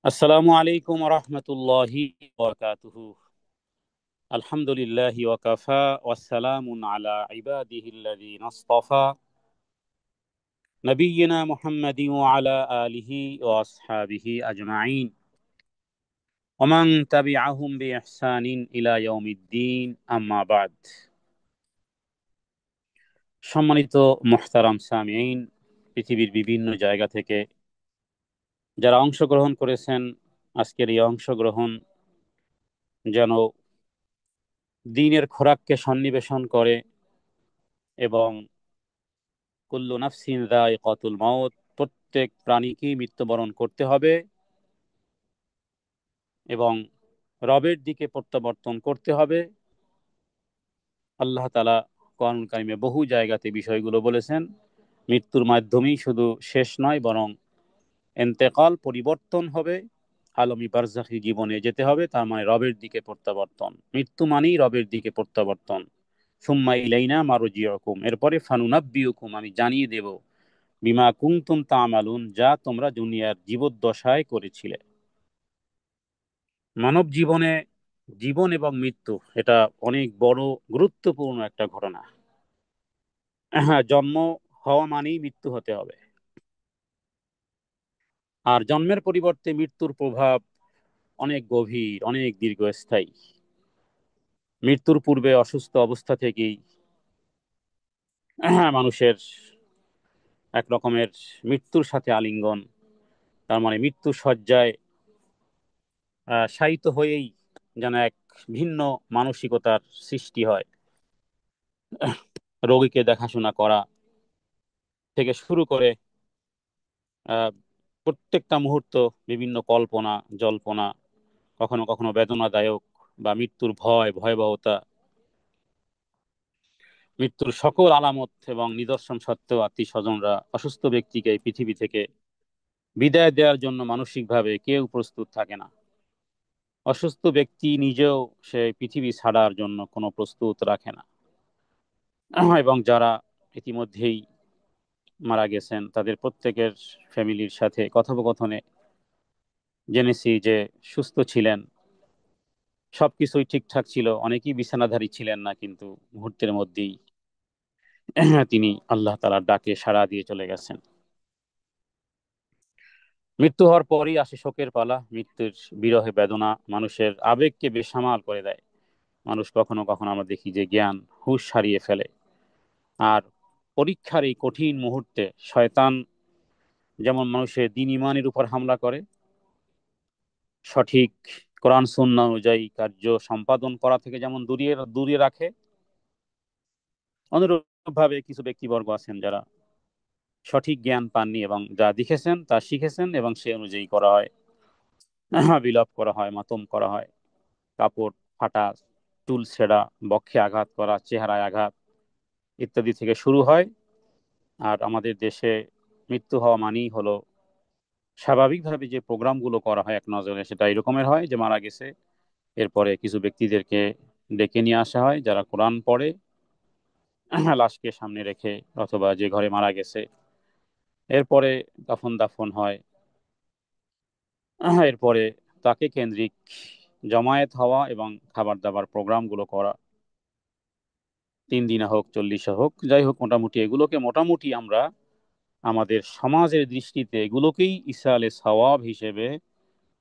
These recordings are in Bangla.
আসসালামু আলাইকুম রহমতুল্লাহি ওয়াবারাকাতুহু। আলহামদুলিল্লাহি ওয়াকাফা ওয়াসসালামুন আলা ইবাদিহিল্লাযীনা ইসতাফা নবিয়্যিনা মুহাম্মাদিন ওয়া আলা আলিহি ওয়া আসহাবিহি আজমাইন ওয়া মান তাবিআহুম বিইহসানিন ইলা ইয়াউমিদ্দিন, আম্মা বা'দ। সম্মানিত মুহতারাম সামিঈন, পৃথিবীর বিভিন্ন জায়গা থেকে যারা অংশগ্রহণ করেছেন, আজকের এই অংশগ্রহণ যেন দ্বীনের খোরাককে সন্নিবেশন করে এবং কুল্লু নাফসিন যায়িকাতুল মাউত, প্রত্যেক প্রাণীকেই মৃত্যুবরণ করতে হবে এবং রবের দিকে প্রত্যাবর্তন করতে হবে। আল্লাহ তাআলা কোরআনুল কারীমে বহু জায়গাতে বিষয়গুলো বলেছেন। মৃত্যুর মাধ্যমেই শুধু শেষ নয়, বরং ইন্তেকাল, পরিবর্তন হবে, আলমী বারজাখী জীবনে যেতে হবে। তার মানে রবের দিকে প্রত্যাবর্তন। মৃত্যু মানেই রবের দিকে প্রত্যাবর্তন। সুম্মা ইলাইনা মারজিউকুম, এরপরে ফানুনাব্বিউকুম, আমি জানিয়ে দেব, বিমা কুনতুম তা'মালুন, যা তোমরা দুনিয়ার জীবদ্দশায় করেছিলে। মানব জীবনে জীবন এবং মৃত্যু এটা অনেক বড় গুরুত্বপূর্ণ একটা ঘটনা। হ্যাঁ, জন্ম হওয়া মানেই মৃত্যু হতে হবে। আর জন্মের পরিবর্তে মৃত্যুর প্রভাব অনেক গভীর, অনেক দীর্ঘস্থায়ী। মৃত্যুর পূর্বে অসুস্থ অবস্থা থেকেই মানুষের এক রকমের মৃত্যুর সাথে আলিঙ্গন। তার মানে মৃত্যু শয্যায় শায়িত হয়েই যেন এক ভিন্ন মানসিকতার সৃষ্টি হয়। রোগীকে দেখাশোনা করা থেকে শুরু করে আহ, প্রত্যেকটা মুহূর্ত বিভিন্ন কল্পনা জল্পনা, কখনো কখনো বেদনাদায়ক, বা মৃত্যুর ভয় ভয়াবহতা, মৃত্যুর সকল আলামত এবং নিদর্শন সত্ত্বেও আত্মীয় স্বজনরা অসুস্থ ব্যক্তিকে এই পৃথিবী থেকে বিদায় দেওয়ার জন্য মানসিকভাবে কেউ প্রস্তুত থাকে না। অসুস্থ ব্যক্তি নিজেও সে পৃথিবী ছাড়ার জন্য কোনো প্রস্তুত রাখে না। এবং যারা ইতিমধ্যেই মারা গেছেন, তাদের প্রত্যেকের ফ্যামিলির সাথে কথোপকথনে জেনেছি যে সুস্থ ছিলেন, সবকিছুই ঠিকঠাক ছিল, অনেকেই বিছানাধারী ছিলেন না, কিন্তু মুহূর্তের মধ্যেই তিনি আল্লাহ তাআলার ডাকে সাড়া দিয়ে চলে গেছেন। মৃত্যু হওয়ার পরই আসে শোকের পালা। মৃত্যুর বিরহে বেদনা মানুষের আবেগকে বেসামাল করে দেয়। মানুষ কখনো কখনো আমরা দেখি যে জ্ঞান হুঁশ হারিয়ে ফেলে। আর পরীক্ষার এই কঠিন মুহূর্তে শয়তান যেমন মানুষের দ্বীন ঈমানের উপর হামলা করে, সঠিক কোরআন সুন্নাহ অনুযায়ী কার্য সম্পাদন করা থেকে যেমন দূরে দূরে রাখে, অনুরূপভাবে কিছু ব্যক্তিবর্গ আছেন যারা সঠিক জ্ঞান পাননি এবং যা দেখেছেন তা শিখেছেন এবং সে অনুযায়ী করা হয়। বিলাপ করা হয়, মাতম করা হয়, কাপড় ফাটা, চুল ছেঁড়া, বক্ষে আঘাত করা, চেহারায় আঘাত ইত্যাদি থেকে শুরু হয়। আর আমাদের দেশে মৃত্যু হওয়া মানেই হলো স্বাভাবিকভাবে যে প্রোগ্রামগুলো করা হয় এক নজরে সেটা এরকমের হয় যে মারা গেছে, এরপরে কিছু ব্যক্তিদেরকে ডেকে নিয়ে আসা হয় যারা কোরআন পড়ে, লাশকে সামনে রেখে অথবা যে ঘরে মারা গেছে, এরপরে কাফন দাফন হয়। এরপরে তাকে কেন্দ্রিক জমায়েত হওয়া এবং খাবার দাবার প্রোগ্রামগুলো করা, 3 দিনে হোক 40 হোক, যাই হোক, মোটামুটি এগুলোকে মোটামুটি আমরা আমাদের সমাজের দৃষ্টিতে এগুলোকেই ঈসা আলাইহিস সাওয়াব হিসেবে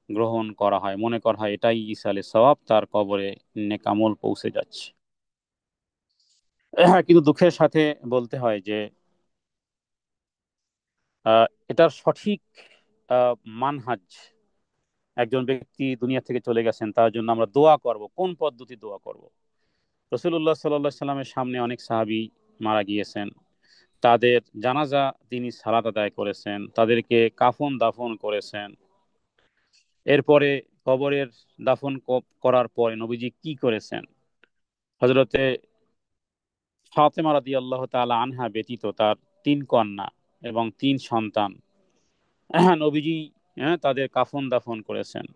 গ্রহণ করা হয়। মনে করা হয় এটাই ঈসা আলাইহিস সাওয়াব, তার কবরে নেকামল পৌঁছে যাচ্ছে। কিন্তু দুঃখের সাথে বলতে হয় যে এটার সঠিক মানহাজ, একজন ব্যক্তি দুনিয়া থেকে চলে গেছেন তার জন্য আমরা দোয়া করব, কোন পদ্ধতি দোয়া করব। রাসূলুল্লাহ সাল্লাল্লাহু আলাইহি সাল্লামের সামনে অনেক সাহাবী মারা গিয়েছেন, তাদের জানাজা তিনি সালাত আদায় করেছেন, তাদেরকে কাফন দাফন করেছেন। এরপরে কবরের দাফন করার পরে নবীজি কি করেছেন, হযরতে ফাতেমা রাদিয়াল্লাহু তাআলা আনহা ব্যতীত তার 3 কন্যা এবং 3 সন্তান, নবীজি তাদের কাফন দাফন করেছেন।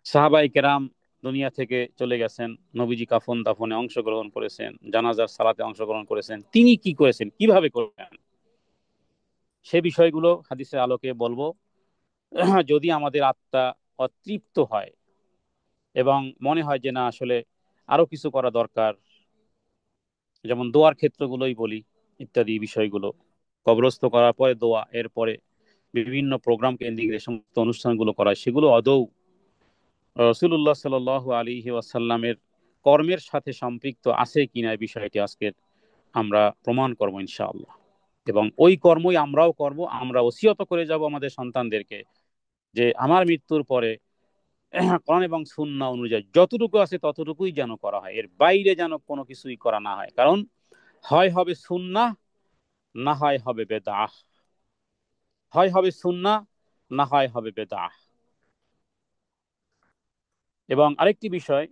সাহাবাই কেরাম দুনিয়া থেকে চলে গেছেন, নবীজি কাফন দাফনে অংশগ্রহণ করেছেন, জানাজার সালাতে অংশগ্রহণ করেছেন। তিনি কি করেছেন, কিভাবে করবেন, সে বিষয়গুলো হাদিসের আলোকে বলবো। যদি আমাদের আত্মা অতৃপ্ত হয় এবং মনে হয় যে না আসলে আরো কিছু করা দরকার, যেমন দোয়ার ক্ষেত্রগুলোই বলি, ইত্যাদি বিষয়গুলো, কবরস্থ করার পরে দোয়া, এরপরে বিভিন্ন প্রোগ্রাম কেন্দ্রিক যে সমস্ত অনুষ্ঠানগুলো করা হয়, সেগুলো আদৌ রাসূলুল্লাহ সাল্লাল্লাহু আলাইহি ওয়াসাল্লামের কর্মের সাথে সম্পৃক্ত আছে কিনা, এই বিষয়টি আজকে আমরা প্রমাণ করব ইনশাআল্লাহ। এবং ওই কর্মই আমরাও করব, আমরা ওসিয়ত করে যাব আমাদের সন্তানদেরকে যে আমার মৃত্যুর পরে কোরআন এবং সুন্নাহ অনুযায়ী যতটুকু আছে ততটুকুই যেন করা হয়, এর বাইরে যেন কোনো কিছুই করা না হয়। কারণ হয় হবে সুন্নাহ, না হয় হবে বেদাহ। হয় হবে সুন্নাহ, না হয় হবে বেদাহ। এবং আরেকটি বিষয়,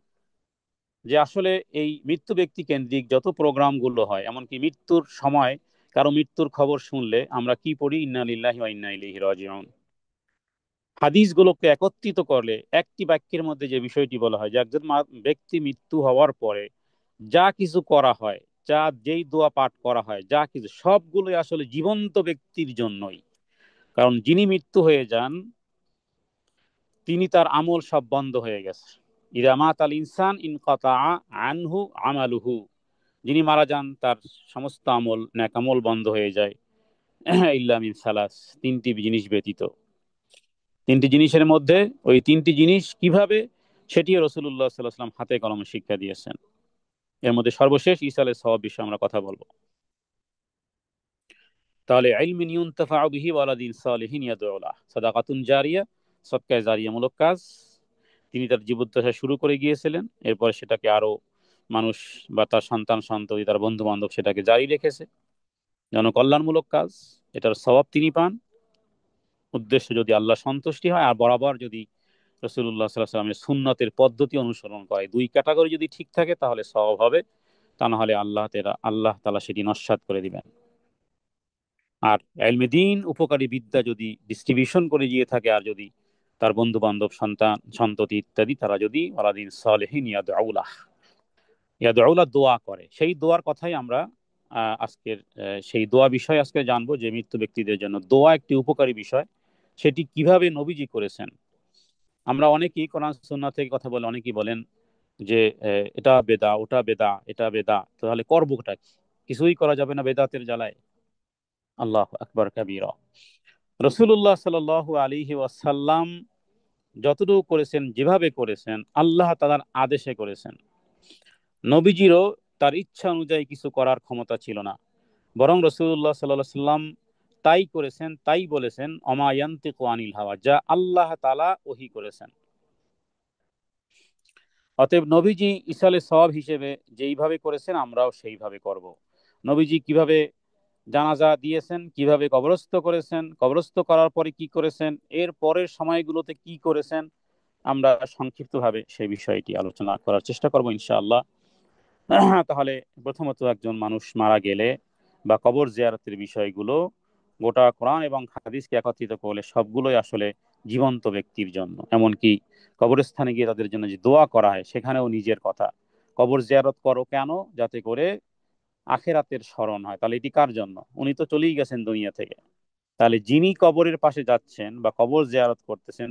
যে আসলে এই মৃত্যু ব্যক্তি কেন্দ্রিক যত প্রোগ্রামগুলো হয়, এমনকি মৃত্যুর সময় কারো মৃত্যুর খবর শুনলে আমরা কি পড়ি? ইন্না লিল্লাহি ওয়া ইন্না ইলাইহি রাজিউন। হাদিসগুলোকে একত্রিত করলে একটি বাক্যের মধ্যে যে বিষয়টি বলা হয় যে একজন ব্যক্তি মৃত্যু হওয়ার পরে যা কিছু করা হয়, যা যেই দোয়া পাঠ করা হয়, যা কিছু সবগুলোই আসলে জীবন্ত ব্যক্তির জন্যই। কারণ যিনি মৃত্যু হয়ে যান, তিনি তার আমল সব বন্ধ হয়ে গেছে। ইদা মাতাল ইনসান ইনকাতা আনহু আমালুহু, যিনি মারা যান তার সমস্ত আমল, নেক আমল বন্ধ হয়ে যায়, ইল্লা মিন সালাস, তিনটি জিনিস ব্যতীত। তিনটি জিনিসের মধ্যে ওই তিনটি জিনিস কিভাবে, সেটিও রাসূলুল্লাহ সাল্লাল্লাহু আলাইহি ওয়াসাল্লাম হাতে কলমে শিক্ষা দিয়েছেন। এর মধ্যে সর্বশেষ ইসালে সওয়াব বিষয়ে আমরা কথা বলবো। তাহলে ইলমিন ইউনতাফাউ বিহি ওয়ালাদিন সালিহিন ইয়াদউ লাহ, সাদাকাতুন জারিয়া, সদকায়ে জারিয়ামূলক কাজ তিনি তার জীবদ্দশায় শুরু করে গিয়েছিলেন, এরপরে সেটাকে আরো মানুষ বা তার সন্তান সন্ততি, তার বন্ধু বান্ধব সেটাকে জারি রেখেছে, জনকল্যাণমূলক কাজ, এটার সওয়াব তিনি পান। উদ্দেশ্য যদি আল্লাহ সন্তুষ্টি হয়, আর বরাবর যদি রাসূলুল্লাহ সাল্লাল্লাহু আলাইহি ওয়াসাল্লামের সুন্নতের পদ্ধতি অনুসরণ করে, দুই ক্যাটাগরি যদি ঠিক থাকে তাহলে সওয়াব হবে, তা না হলে আল্লাহ তাআলা সেটি নস্যাৎ করে দিবেন। আর ইলমে দ্বীন, উপকারী বিদ্যা যদি ডিস্ট্রিবিউশন করে দিয়ে থাকে, আর যদি তার বন্ধু বান্ধব, সন্তান সন্ততি ইত্যাদি তারা যদি ওয়ালাদিন সালেহিন ইয়াদউলা দোয়া করে, সেই দোয়ার কথাই আমরা আজকের সেই দোয়া বিষয় আজকে জানবো, যে মৃত্যু ব্যক্তিদের জন্য দোয়া একটি উপকারী বিষয়, সেটি কিভাবে নবীজি করেছেন। আমরা অনেকেই কোরআন সুন্নাহ থেকে কথা বলে অনেকেই বলেন যে এটা বেদা, ওটা বেদা, এটা বেদা, তাহলে করবোটা কি? কিছুই করা যাবে না বেদাতের জ্বালায়। আল্লাহু আকবার কাবীরা। রাসূলুল্লাহ সাল্লাল্লাহু আলাইহি ওয়াসাল্লাম যতটুকু করেছেন, যেভাবে করেছেন, আল্লাহ তাআলার আদেশে করেছেন। নবীজিরও তার ইচ্ছা অনুযায়ী কিছু করার ক্ষমতা ছিল না, বরং রাসূলুল্লাহ সাল্লাল্লাহু আলাইহি ওয়াসাল্লাম তাই করেছেন, তাই বলেছেন, অমা ইয়ান্তিকু আনিল হাওয়া, যা আল্লাহ তাআলা ওহী করেছেন। অতএব নবীজি ইসালে সওয়াব হিসেবে যেইভাবে করেছেন আমরাও সেইভাবে করব। নবীজি কিভাবে জানাজা দিয়েছেন, কিভাবে কবরস্থ করেছেন, কবরস্থ করার পরে কি করেছেন, এর পরের সময়গুলোতে কি করেছেন, আমরা সংক্ষিপ্তভাবে সেই বিষয়টি আলোচনা করার চেষ্টা করব ইনশাআল্লাহ। তাহলে প্রথমত, একজন মানুষ মারা গেলে বা কবর জিয়ারতের বিষয়গুলো গোটা কোরআন এবং হাদিসকে একত্রিত করলে সবগুলোই আসলে জীবন্ত ব্যক্তির জন্য। এমনকি কবরস্থানে গিয়ে তাদের জন্য যে দোয়া করা হয়, সেখানেও নিজের কথা, কবর জিয়ারত করো কেন? যাতে করে আখেরাতের স্মরণ হয়। তাহলে এটি কার জন্য? উনি তো চলেই গেছেন দুনিয়া থেকে। তাহলে যিনি কবরের পাশে যাচ্ছেন বা কবর জিয়ারত করতেছেন,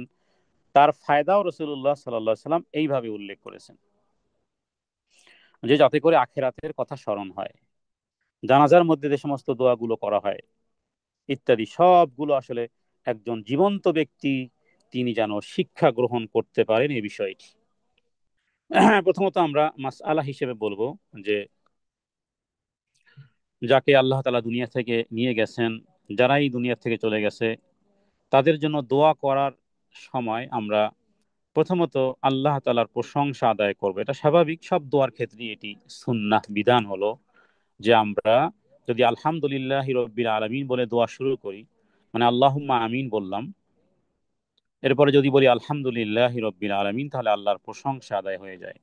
তার ফায়দাও রাসূলুল্লাহ সাল্লাল্লাহু আলাইহি ওয়াসাল্লাম এইভাবে উল্লেখ করেছেন, যে যাতে করে আখেরাতের কথা স্মরণ হয়। জানাজার মধ্যে যে সমস্ত দোয়াগুলো করা হয় ইত্যাদি, সবগুলো আসলে একজন জীবন্ত ব্যক্তি তিনি যেন শিক্ষা গ্রহণ করতে পারেন এই বিষয়টি। প্রথমত আমরা মাসআলা হিসেবে বলবো যে যাকে আল্লাহ তাআলা দুনিয়া থেকে নিয়ে গেছেন, যারাই দুনিয়া থেকে চলে গেছে, তাদের জন্য দোয়া করার সময় আমরা প্রথমত আল্লাহ তাআলার প্রশংসা আদায় করবো। এটা স্বাভাবিক, সব দোয়ার ক্ষেত্রে এটি সুন্নাহ বিধান হলো যে আমরা যদি আলহামদুলিল্লাহি রাব্বিল আলামিন বলে দোয়া শুরু করি, মানে আল্লাহুম্মা আমিন বললাম, এরপরে যদি বলি আলহামদুলিল্লাহি রাব্বিল আলামিন, তাহলে আল্লাহর প্রশংসা আদায় হয়ে যায়।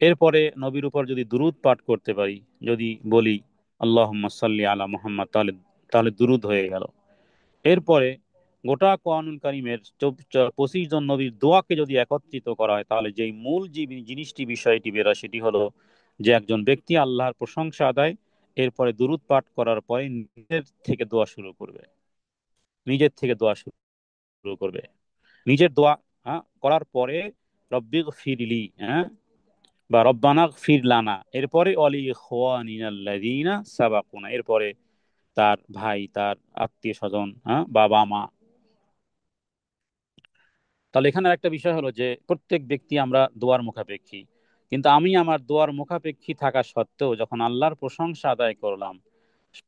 এরপরে নবীর উপর যদি দুরূদ পাঠ করতে পারি, যদি বলি আল্লাহুম্মা সাল্লি আলা মুহাম্মদ, তাহলে তাহলে দুরূদ হয়ে গেল। এরপরে গোটা কোরআনুল কারীমের 25 জন নবীর দোয়াকে যদি একত্রিত করা হয়, তাহলে যেই মূল যে জিনিসটি, বিষয়টি বেরোয়, সেটি হলো যে একজন ব্যক্তি আল্লাহর প্রশংসা আদায়, এরপরে দুরূদ পাঠ করার পরে নিজের থেকে দোয়া শুরু করবে, নিজের থেকে দোয়া শুরু শুরু করবে নিজের দোয়া করার পরে রব্বিগ ফিরলি, বা রব্বানা ফির লানা, এরপরে অলি ইখওয়ানিনাল্লাযীনা সাবাকুনা, এরপরে তার ভাই, তার আত্মীয় স্বজন, বাবা মা। তাহলে এখানে একটা বিষয় হলো যে প্রত্যেক ব্যক্তি আমরা দোয়ার মুখাপেক্ষী, কিন্তু আমি আমার দোয়ার মুখাপেক্ষী থাকা সত্ত্বেও যখন আল্লাহর প্রশংসা আদায় করলাম,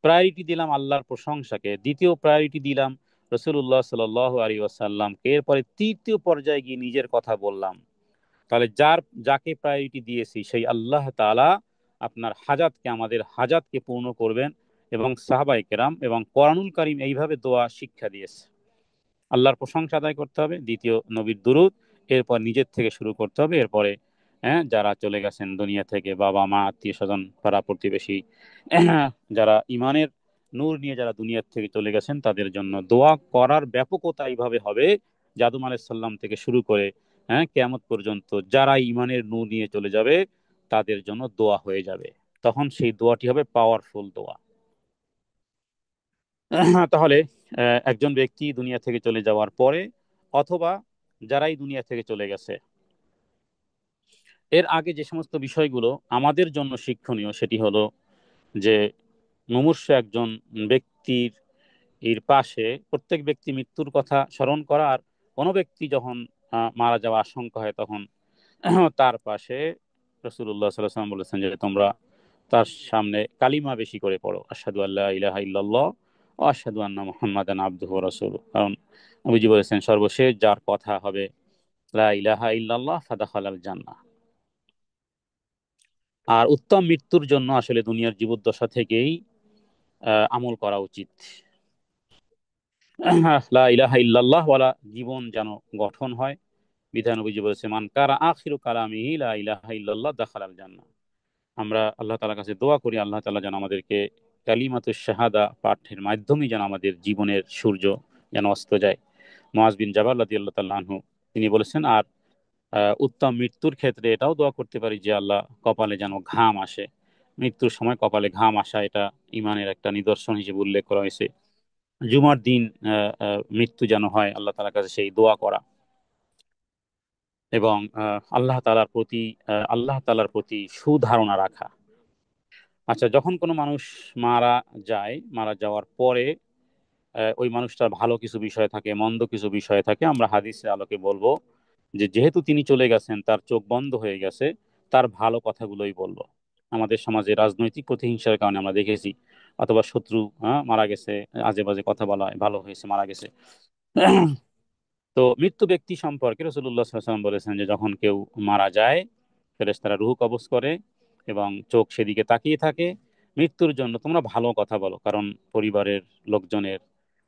প্রায়োরিটি দিলাম আল্লাহর প্রশংসাকে, দ্বিতীয় প্রায়োরিটি দিলাম রসুল্লাহ সাল্লাল্লাহু আলাইহি ওয়াসাল্লামকে, এরপরে তৃতীয় পর্যায়ে গিয়ে নিজের কথা বললাম, তাহলে যাকে প্রায়োরিটি দিয়েছি সেই আল্লাহ তাআলা আপনার হাজাতকে, আমাদের হাজাতকে পূর্ণ করবেন। এবং সাহাবায়ে কেরাম এবং কোরআনুল কারীম এইভাবে দোয়া শিক্ষা দিয়েছে। আল্লাহর প্রশংসা আদায় করতে হবে, দ্বিতীয় নবীর দুরূদ, এরপর নিজের থেকে শুরু করতে হবে, এরপরে যারা চলে গেছেন দুনিয়া থেকে, বাবা মা আত্মীয় স্বজন পাড়া প্রতিবেশী, যারা ইমানের নূর নিয়ে যারা দুনিয়ার থেকে চলে গেছেন তাদের জন্য দোয়া করার ব্যাপকতা এইভাবে হবে, জাদু আলাইহিস সালাম থেকে শুরু করে কিয়ামত পর্যন্ত যারা ইমানের নূর নিয়ে চলে যাবে তাদের জন্য দোয়া হয়ে যাবে। তখন সেই দোয়াটি হবে পাওয়ারফুল দোয়া। তাহলে একজন ব্যক্তি দুনিয়া থেকে চলে যাওয়ার পরে, অথবা যারাই দুনিয়া থেকে চলে গেছে, এর আগে যে সমস্ত বিষয়গুলো আমাদের জন্য শিক্ষণীয়, সেটি হলো যে মুমূর্ষু একজন ব্যক্তির এর পাশে প্রত্যেক ব্যক্তি মৃত্যুর কথা স্মরণ করা, আর কোনো ব্যক্তি যখন মারা যাওয়ার আশঙ্কা হয় তখন তার পাশে রাসূলুল্লাহ সাল্লাল্লাহু আলাইহি ওয়াসাল্লাম বলেছেন যে তোমরা তার সামনে কালিমা বেশি করে পড়ো, আশহাদু আল্লা ইলাহা ইল্লাল্লাহ ও আশহাদু আন্না মুহাম্মাদান আবদুহু ওয়া রাসূলুহু। কারণ নবীজি বলেছেন সর্বশেষ যার কথা হবে লা ইলাহা ইল্লাল্লাহ ফাদাখালাল জান্নাহ। আর উত্তম মৃত্যুর জন্য আসলে দুনিয়ার জীবদ্দশা থেকেই আমল করা উচিত। লা ইলাহা ইল্লাল্লাহ ওয়ালা জীবন যেন গঠন হয়। বিধান নবীজি বলেছে মান কারা আখিরু কালামিহি লা ইলাহা ইল্লাল্লাহ দাখালাল জান্নাহ। আমরা আল্লাহ তাআলার কাছে দোয়া করি আল্লাহ তাআলা যেন আমাদেরকে কালিমাতুশ শাহাদা পাঠের মাধ্যমে যেন আমাদের জীবনের সূর্য যেন অস্ত যায়। মুআজ বিন জাবাল রাদিয়াল্লাহু তাআলা আনহু তিনি বলেছেন, আর উত্তম মৃত্যুর ক্ষেত্রে এটাও দোয়া করতে পারি যে আল্লাহ কপালে যেন ঘাম আসে, মৃত্যুর সময় কপালে ঘাম আসা এটা ইমানের একটা নিদর্শন হিসেবে উল্লেখ করা হয়েছে। জুমার দিন মৃত্যু যেন হয়, আল্লাহ তাআলার কাছে সেই দোয়া করা, এবং আল্লাহ তাআলার প্রতি সুধারণা রাখা। আচ্ছা, যখন কোনো মানুষ মারা যায়, মারা যাওয়ার পরে ওই মানুষটার ভালো কিছু বিষয় থাকে, মন্দ কিছু বিষয় থাকে, আমরা হাদিসের আলোকে বলবো যে যেহেতু তিনি চলে গেছেন, তার চোখ বন্ধ হয়ে গেছে, তার ভালো কথাগুলোই বলবো। আমাদের সমাজে রাজনৈতিক প্রতিহিংসার কারণে আমরা দেখেছি, অথবা শত্রু মারা গেছে, আজে বাজে কথা বলা হয়, ভালো হয়েছে মারা গেছে। তো মৃত্যু ব্যক্তি সম্পর্কে রাসূলুল্লাহ সাল্লাল্লাহু আলাইহি ওয়াসাল্লাম বলেছেন যে যখন কেউ মারা যায়, ফেরেশতারা রূহ কবজ করে এবং চোখ সেদিকে তাকিয়ে থাকে, মৃত্যুর জন্য তোমরা ভালো কথা বলো, কারণ পরিবারের লোকজনের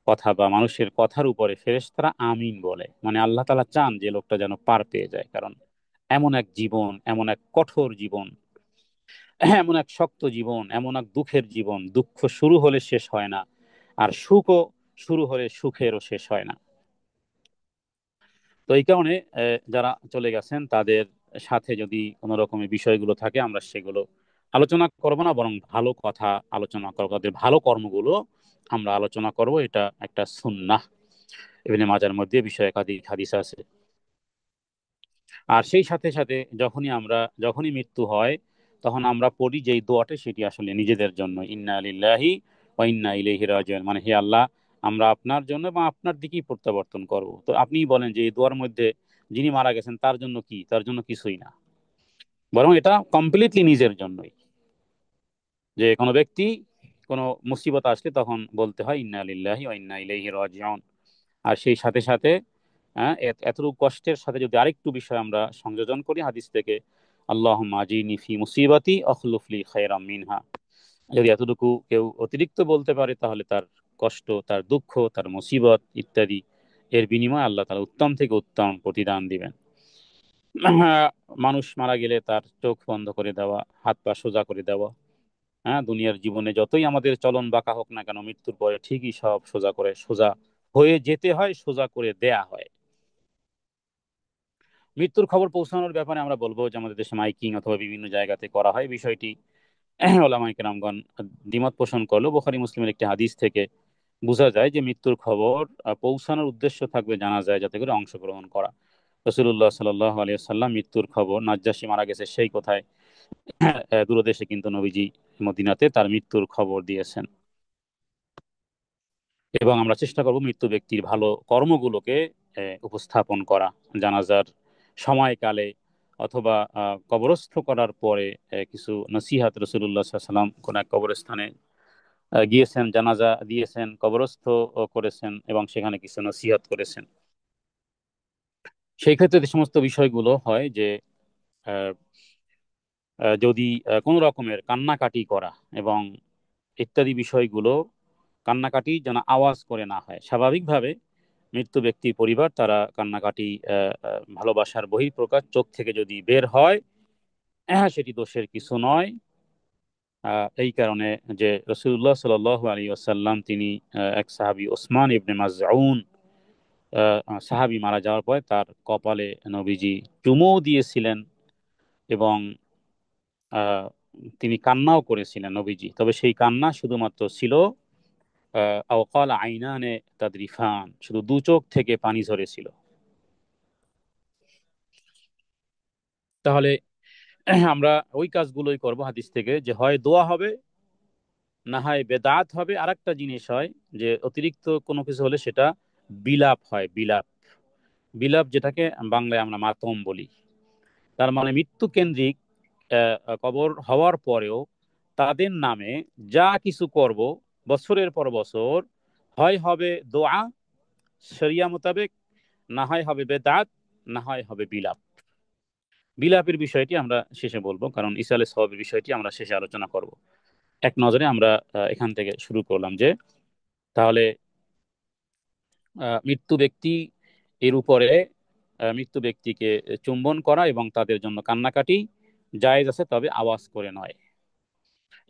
কথা বা মানুষের কথার উপরে ফেরেশতারা আমিন বলে, মানে আল্লাহ তাআলা চান যে লোকটা যেন পার পেয়ে যায়। কারণ এমন এক জীবন, এমন এক কঠোর জীবন, এমন এক শক্ত জীবন, এমন এক দুঃখের জীবন, দুঃখ শুরু হলে শেষ হয় না, আর সুখও শুরু হলে সুখেরও শেষ হয় না। তো এই কারণে যারা চলে গেছেন তাদের সাথে যদি কোনো রকমের বিষয়গুলো থাকে, আমরা সেগুলো আলোচনা করব না, বরং ভালো কথা আলোচনা করবো, তাদের ভালো কর্মগুলো আমরা আলোচনা করব। এটা একটা সুন্নাহ, ইবনে মাজার মধ্যে বিষয়ে একাধিক হাদিস আছে। আর সেই সাথে সাথে যখনই মৃত্যু হয়, তখন আমরা পড়ি যে দোয়াটা, সেটি আসলে নিজেদের জন্য, ইন্না লিল্লাহি ওয়া ইন্না ইলাইহি রাজিউন, মানে হে আল্লাহ, আমরা আপনার জন্য এবং আপনার দিকেই প্রত্যাবর্তন করব। তো আপনিই বলেন যে এই দোয়ার মধ্যে যিনি মারা গেছেন তার জন্য কি, তার জন্য কিছুই না, বরং এটা কমপ্লিটলি নিজের জন্যই। যে কোনো ব্যক্তি কোনো মুসিবত আসলে তখন বলতে হয় ইন্না লিল্লাহি ওয়া ইন্না ইলাইহি রাজিউন। আর সেই সাথে সাথে এতটুকু কষ্টের সাথে যদি আরেকটু বিষয় আমরা সংযোজন করি হাদিস থেকে, আল্লাহুম্মা আজিনি ফি মুসিবাতি আখলুফ লি খায়রাম মিনহা, যদি এতটুকু কেউ অতিরিক্ত বলতে পারে, তাহলে তার কষ্ট, তার দুঃখ, তার মুসিবত ইত্যাদি এর বিনিময়ে আল্লাহ তাআলা উত্তম থেকে উত্তম প্রতিদান দিবেন। মানুষ মারা গেলে তার চোখ বন্ধ করে দেওয়া, হাত পা সোজা করে দেওয়া, দুনিয়ার জীবনে যতই আমাদের চলন বাঁকা হোক না কেন, মৃত্যুর পরে ঠিকই সব সোজা হয়ে যেতে হয়, সোজা করে দেয়া হয়। মৃত্যুর খবর পৌঁছানোর ব্যাপারে আমরা বলবো যে আমাদের দেশে মাইকিং অথবা বিভিন্ন জায়গাতে করা হয়, বিষয়টি ওলামায়ে কেরামগণ দ্বিমত পোষণ করলো বুখারী মুসলিমের একটি হাদিস থেকে। বোঝা যায় যে মৃত্যুর খবর পৌঁছানোর উদ্দেশ্য থাকবে জানাজায় যাতে করে অংশগ্রহণ করা। রাসূলুল্লাহ সাল্লাল্লাহু আলাইহি ওয়াসাল্লাম মৃত্যুর খবর, নাজ্জাশী মারা গেছে সেই কথায় দূরদেশে কিন্তু নবীজি মদিনাতে তার মৃত্যুর খবর দিয়েছেন। এবং আমরা চেষ্টা করব মৃত্যু ব্যক্তির ভালো কর্মগুলোকে উপস্থাপন করা জানাজার সময়কালে, অথবা কবরস্থ করার পরে কিছু নসিহাত। রাসূলুল্লাহ সাল্লাল্লাহু আলাইহি ওয়াসাল্লাম কোন এক কবরস্থানে গিয়েছেন, জানাজা দিয়েছেন, কবরস্থ করেছেন এবং সেখানে কিছু নসিহত করেছেন। সেই ক্ষেত্রে যে সমস্ত বিষয়গুলো হয় যে আহ, যদি কোনো রকমের কান্নাকাটি করা এবং ইত্যাদি বিষয়গুলো, কান্নাকাটি যেন আওয়াজ করে না হয়। স্বাভাবিকভাবে মৃত্যু ব্যক্তির পরিবার তারা কান্নাকাটি ভালোবাসার বহিঃপ্রকাশ চোখ থেকে যদি বের হয়, সেটি দোষের কিছু নয়। এই কারণে যে রাসূলুল্লাহ সাল্লাল্লাহু আলাইহি ওয়াসাল্লাম তিনি এক সাহাবী ওসমান ইবনে মাযউন সাহাবী মারা যাওয়ার পরে তার কপালে নবীজি চুমু দিয়েছিলেন এবং আহ, তিনি কান্নাও করেছিলেন নবীজি। তবে সেই কান্না শুধুমাত্র ছিল আও ক্বালা আইনানে তাদরিফান, শুধু দু চোখ থেকে পানি ঝরেছিল। তাহলে আমরা ওই কাজগুলোই করব হাদিস থেকে, যে হয় দোয়া হবে, না হয় বেদাত হবে। আর একটা জিনিস হয় যে অতিরিক্ত কোনো কিছু হলে সেটা বিলাপ হয়। বিলাপ, বিলাপ যেটাকে বাংলায় আমরা মাতম বলি। তার মানে মৃত্যু কেন্দ্রিক কবর হওয়ার পরেও তাদের নামে যা কিছু করব বছরের পর বছর, হয় হবে দোয়া শরিয়া মোতাবেক, না হয় হবে বেদাত, না হয় হবে বিলাপ। বিলাপের বিষয়টি আমরা শেষে বলবো, কারণ ইসালে সওয়াবের বিষয়টি আমরা শেষে আলোচনা করব। এক নজরে আমরা এখান থেকে শুরু করলাম যে তাহলে মৃত্যু ব্যক্তি এর উপরে মৃত্যু ব্যক্তিকে চুম্বন করা এবং তাদের জন্য কান্নাকাটি জায়েজ আছে, তবে আওয়াজ করে নয়।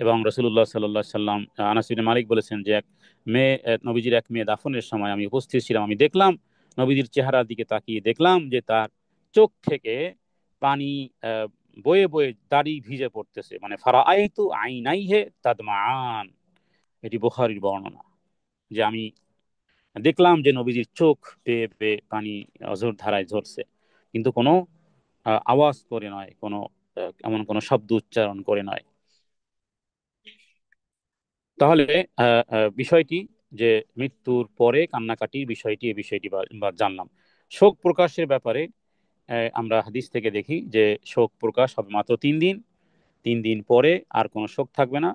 এবং রাসূলুল্লাহ সাল্লাল্লাহু আলাইহি সাল্লাম, আনাস ইবনে মালিক বলেছেন যে এক মেয়ে, নবীজির এক মেয়ে দাফনের সময় আমি উপস্থিত ছিলাম, আমি দেখলাম নবীজির চেহারার দিকে তাকিয়ে দেখলাম যে তার চোখ থেকে পানি আহ, বয়ে বয়ে দাড়ি ভিজে পড়তেছে, মানে ফারাআইতু আইনাইহি তাদমান। এটি বুখারীর বর্ণনা, যে আমি দেখলাম যে নবীজির চোখ বেয়ে বেয়ে পানি অঝোর ধারায় ঝরছে, কিন্তু কোনো আওয়াজ করে নয়, কোনো এমন কোনো শব্দ উচ্চারণ করে নয়। তাহলে বিষয়টি যে মৃত্যুর পরে কান্নাকাটির বিষয়টি, এই বিষয়টি বা জানলাম। শোক প্রকাশের ব্যাপারে আমরা হাদিস থেকে দেখি যে শোক প্রকাশ হবে মাত্র 3 দিন। 3 দিন পরে আর কোনো শোক থাকবে না।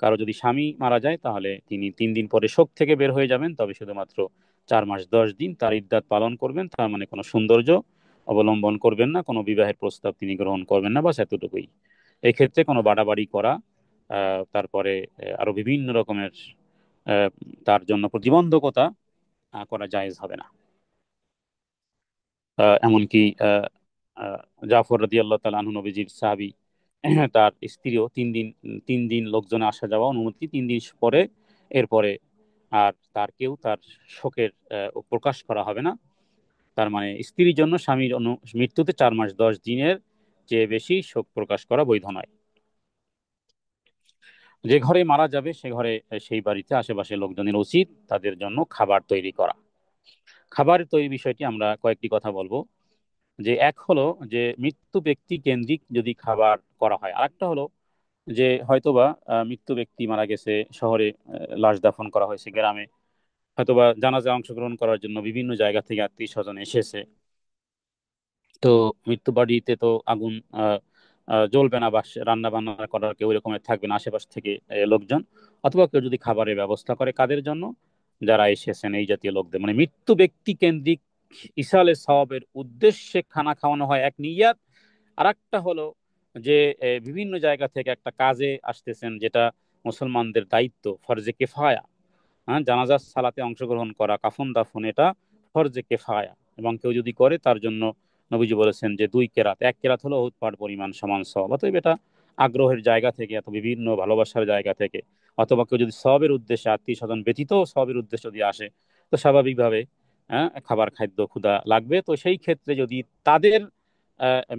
কারো যদি স্বামী মারা যায় তাহলে তিনি 3 দিন পরে শোক থেকে বের হয়ে যাবেন, তবে শুধুমাত্র 4 মাস 10 দিন তার ইদ্যাত পালন করবেন। তার মানে কোনো সৌন্দর্য অবলম্বন করবেন না, কোনো বিবাহের প্রস্তাব তিনি গ্রহণ করবেন না, বাস এতটুকুই। এই ক্ষেত্রে কোনো বাড়াবাড়ি করা, তারপরে আরো বিভিন্ন রকমের আহ, তার জন্য প্রতিবন্ধকতা করা জায়েজ হবে না। এমনকি আহ, জাফর রাদিয়াল্লাহু তাআলা আনহু নবীজির সাহাবী, তার স্ত্রীও 3 দিন, 3 দিন লোকজনে আসা যাওয়া অনুমতি, 3 দিন পরে এরপরে আর তার কেউ তার শোকের প্রকাশ করা হবে না। তার মানে স্ত্রীর জন্য স্বামীর মৃত্যুতে 4 মাস 10 দিনের চেয়ে বেশি শোক প্রকাশ করা বৈধ নয়। যে ঘরে মারা যাবে সে ঘরে, সেই বাড়িতে আশেপাশে লোকজনের উচিত তাদের জন্য খাবার তৈরি করা। খাবার তৈরি বিষয়টি আমরা কয়েকটি কথা বলবো। যে এক হলো যে মৃত্যু ব্যক্তি কেন্দ্রিক যদি খাবার করা হয়, আরেকটা হলো যে হয়তোবা মৃত্যু ব্যক্তি মারা গেছে শহরে, লাশ দাফন করা হয়েছে গ্রামে, হয়তোবা জানাজায় অংশগ্রহণ করার জন্য বিভিন্ন জায়গা থেকে আত্মীয় স্বজন এসেছে। তো মৃত্যু বাড়িতে তো আগুন জ্বলবে না, বা রান্না বান্না করার কেউ এরকমের থাকবে না আশেপাশ থেকে লোকজন। অথবা কেউ যদি খাবারের ব্যবস্থা করে কাদের জন্য, যারা এসেছেন এই জাতীয় লোকদের, মানে মৃত্যু ব্যক্তি কেন্দ্রিক ইসালে সওয়াবের উদ্দেশ্যে খানা খাওয়ানো হয় এক নিয়াত। আর একটা হলো যে বিভিন্ন জায়গা থেকে একটা কাজে আসতেছেন, যেটা মুসলমানদের দায়িত্ব, ফরজে কেফায়া। হ্যাঁ, জানাজার সালাতে অংশগ্রহণ করা, কাফন দাফন, এটা ফরজে কেফায়া। এবং কেউ যদি করে তার জন্য নবীজি বলেছেন যে 2 কেরাত, 1 কেরাত হলো উহুদ পাহাড় পরিমাণ সমান সওয়াব। অতএব এটা আগ্রহের জায়গা থেকে, এত বিভিন্ন ভালোবাসার জায়গা থেকে, অথবা কেউ যদি সওয়াবের উদ্দেশ্যে, আত্মীয় স্বজন ব্যতীত সওয়াবের উদ্দেশ্যে যদি আসে, তো স্বাভাবিকভাবে খাবার খাদ্য ক্ষুধা লাগবে। তো সেই ক্ষেত্রে যদি তাদের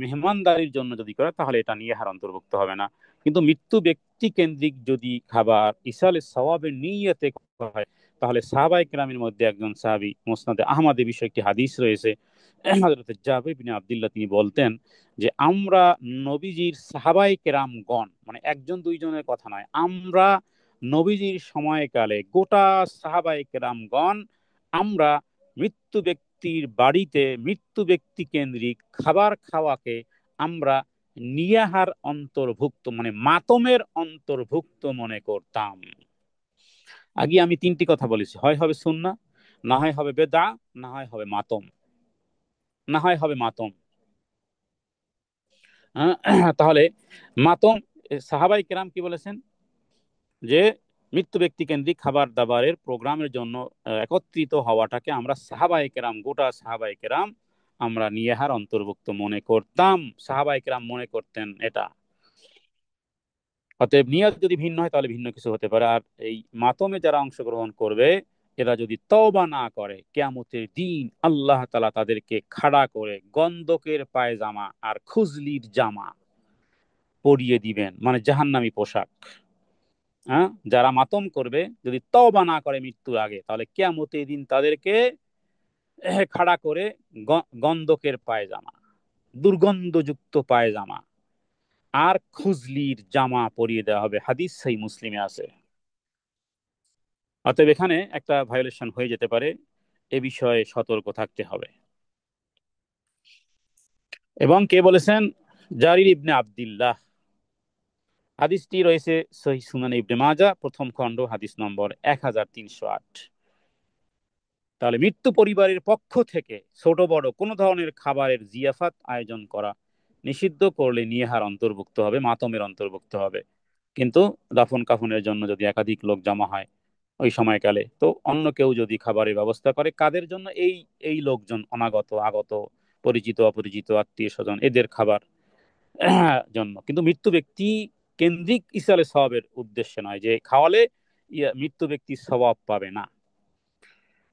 মেহমানদারির জন্য যদি করে তাহলে এটা নিয়ে হার অন্তর্ভুক্ত হবে না। কিন্তু মৃত্যু ব্যক্তি কেন্দ্রিক যদি খাবার ইসালে সওয়াবের নিয়তে হয়, তাহলে সাহাবায়ে কেরামের মধ্যে একজন সাহাবী, মুসনাদে আহমদে বিষয়ে একটি হাদিস রয়েছে, হযরত জাবের ইবনে আব্দুল্লাহ তিনি বলতেন যে আমরা নবীজির সাহাবায়ে কেরামগণ, মানে একজন দুইজনের কথা নয়, আমরা নবীজির সময়কালে গোটা সাহাবায়ে কেরামগণ আমরা মৃত্যু ব্যক্তির বাড়িতে মৃত্যু ব্যক্তি কেন্দ্রিক খাবার খাওয়াকে আমরা নিয়াহার অন্তর্ভুক্ত, মানে মাতমের অন্তর্ভুক্ত মনে করতাম। আগে আমি তিনটি কথা বলেছি, হয় হবে সুন্নাহ, না হয় হবে বেদা, না হয় হবে মাতম, না হয় হবে মাতম। তাহলে মাতম, সাহাবাই কেরাম কি বলেছেন যে মৃত্যু ব্যক্তি কেন্দ্রিক খাবার দাবারের প্রোগ্রামের জন্য একত্রিত হওয়াটাকে আমরা সাহাবাই কেরাম, গোটা সাহাবাই কেরাম আমরা নিয়াহার অন্তর্ভুক্ত মনে করতাম, সাহাবাই কেরাম মনে করতেন এটা। অতএব নিয়ত যদি ভিন্ন হয় তাহলে ভিন্ন কিছু হতে পারে। আর এই মাতমে যারা অংশগ্রহণ করবে এরা যদি তওবা না করে, কিয়ামতের দিন আল্লাহ তাআলা তাদেরকে খাড়া করে গন্ধকের পায়জামা আর খুজলির জামা পরিয়ে দিবেন, মানে জাহান্নামী পোশাক। হ্যাঁ, যারা মাতম করবে যদি তওবা না করে মৃত্যুর আগে, তাহলে কিয়ামতের দিন তাদেরকে খাড়া করে গন্ধকের পায়জামা, দুর্গন্ধযুক্ত পায়জামা আর খুজলির জামা পরিয়ে দেওয়া হবে। হাদিস সহিহ মুসলিমে আছে। অতএব এখানে একটা ভায়োলেশন হয়ে যেতে পারে, এ বিষয়ে সতর্ক থাকতে হবে। এবং কে বলেছেন? জারির ইবনে আব্দুল্লাহ। হাদিসটি রয়েছে সহিহ সুনান ইবনে মাজাহ প্রথম খণ্ড হাদিস নম্বর 1308। তাহলে মৃত্যু পরিবারের পক্ষ থেকে ছোট বড় কোনো ধরনের খাবারের জিয়াফাত আয়োজন করা নিষিদ্ধ করলে নিহার অন্তর্ভুক্ত হবে, মাতমের অন্তর্ভুক্ত হবে। কিন্তু দাফন কাফনের জন্য যদি একাধিক লোক জমা হয় ওই সময়কালে, তো অন্য কেউ যদি খাবারের ব্যবস্থা করে, কাদের জন্য? এই এই লোকজন, অনাগত আগত পরিচিত অপরিচিত আত্মীয় স্বজন, এদের খাবার জন্য, কিন্তু মৃত্যু ব্যক্তি কেন্দ্রিক ইসালে সওয়াবের উদ্দেশ্যে নয়, যে খাওয়ালে মৃত্যু ব্যক্তি সওয়াব পাবে না।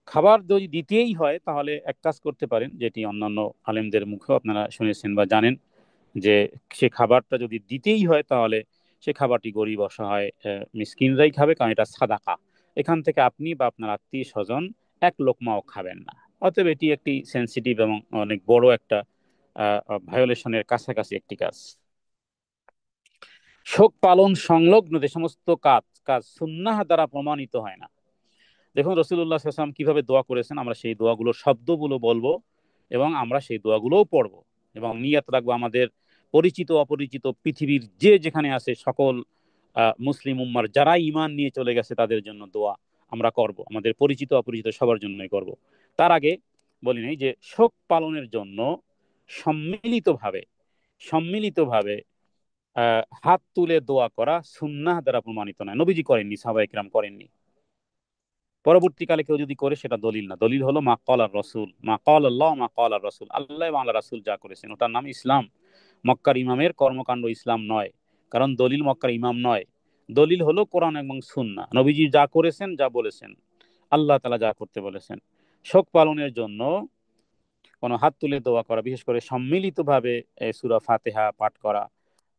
খাবার যদি দিতেই হয় তাহলে এক কাজ করতে পারেন, যেটি অন্যান্য আলেমদের মুখেও আপনারা শুনেছেন বা জানেন, যে সে খাবারটা যদি দিতেই হয় তাহলে সে খাবারটি গরিব অসহায় মিসকিনরাই খাবে, কারণ এটা সাদাকা। এখান থেকে আপনি বা আপনার আত্মীয় স্বজন এক লোকমাও খাবেন না। অতএব এটি একটি সেন্সিটিভ এবং অনেক বড় একটা ভায়োলেশনের কাছাকাছি একটি কাজ। শোক পালন সংলগ্ন যে সমস্ত কাজ কাজ সুন্নাহ দ্বারা প্রমাণিত হয় না। দেখুন রাসূলুল্লাহ সাল্লাল্লাহু আলাইহি ওয়াসাল্লাম কিভাবে দোয়া করেছেন, আমরা সেই দোয়াগুলোর শব্দগুলো বলবো এবং আমরা সেই দোয়াগুলোও পড়বো এবং নিয়ত রাখবো আমাদের পরিচিত অপরিচিত পৃথিবীর যে যেখানে আছে সকল মুসলিম উম্মার যারা ঈমান নিয়ে চলে গেছে তাদের জন্য দোয়া আমরা করব, আমাদের পরিচিত অপরিচিত সবার জন্যই করব। তার আগে বলি নাই যে শোক পালনের জন্য সম্মিলিতভাবে সম্মিলিতভাবে হাত তুলে দোয়া করা সুন্নাহ দ্বারা প্রমাণিত নয়, নবীজি করেননি, সাহাবায়ে কেরাম করেননি। পরবর্তীকালে কেউ যদি করে সেটা দলিল না, দলিল হলো মা ক্বালা রাসূল, মা ক্বালা আল্লাহ, মা ক্বালা রাসূল, আল্লাহ এবং আল্লাহ রাসূল যা করেছেন ওটার নাম ইসলাম। মক্কার ইমামের কর্মকাণ্ড ইসলাম নয়, কারণ দলিল মক্কার ইমাম নয়। দলিল হলো কোরআন এবং সুন্নাহ, নবীজি যা করেছেন, যা বলেছেন, আল্লাহ তাআলা যা করতে বলেছেন। শোক পালনের জন্য কোনো হাত তুলে দোয়া করা, বিশেষ করে সম্মিলিতভাবে সূরা ফাতিহা পাঠ করা,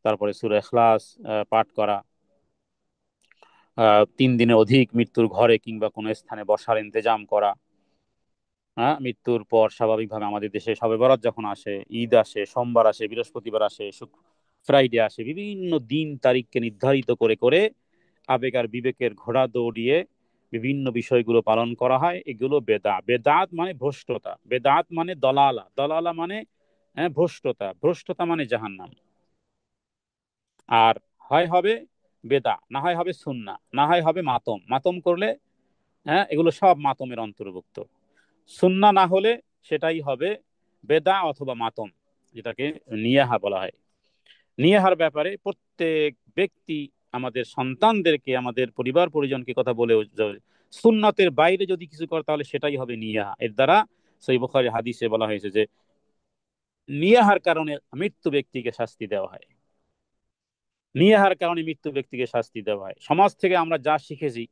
তারপরে সূরা ইখলাস পাঠ করা, 3 দিনে অধিক মৃত্যুর ঘরে কিংবা কোনো স্থানে বসার ইন্তেজাম করা। হ্যাঁ, মৃত্যুর পর স্বাভাবিকভাবে আমাদের দেশে শবে বরাত যখন আসে, ঈদ আসে, সোমবার আসে, বৃহস্পতিবার আসে, ফ্রাইডে আসে, বিভিন্ন দিন তারিখকে নির্ধারিত করে করে আবেগ আর বিবেকের ঘোড়া দৌড়িয়ে বিভিন্ন বিষয়গুলো পালন করা হয়। এগুলো বেদাত। বেদাত মানে ভ্রষ্টতা, বেদাত মানে দলালা, দলালা মানে ভ্রষ্টতা, ভ্রষ্টতা মানে জাহান্নাম। আর হয় হবে বেদা, না হয় হবে সুন্নাহ, না হয় হবে মাতম। মাতম করলে এগুলো সব মাতমের অন্তর্ভুক্ত। সুন্নাহ না হলে সেটাই হবে বেদা অথবা মাতম, যেটাকে নিয়াহা বলা হয়। নিয়াহার ব্যাপারে প্রত্যেক ব্যক্তি আমাদের সন্তানদেরকে, আমাদের পরিবার পরিজনকে কথা বলে সুন্নাতের বাইরে যদি কিছু করে তাহলে সেটাই হবে নিয়াহা। এর দ্বারা সহিহ বুখারী হাদিসে বলা হয়েছে যে নিয়াহার কারণে মৃত্যু ব্যক্তিকে শাস্তি দেওয়া হয়, নিয়াহার কারণে মৃত্যু ব্যক্তিকে শাস্তি দেওয়া হয়। সমাজ থেকে আমরা যা শিখেছি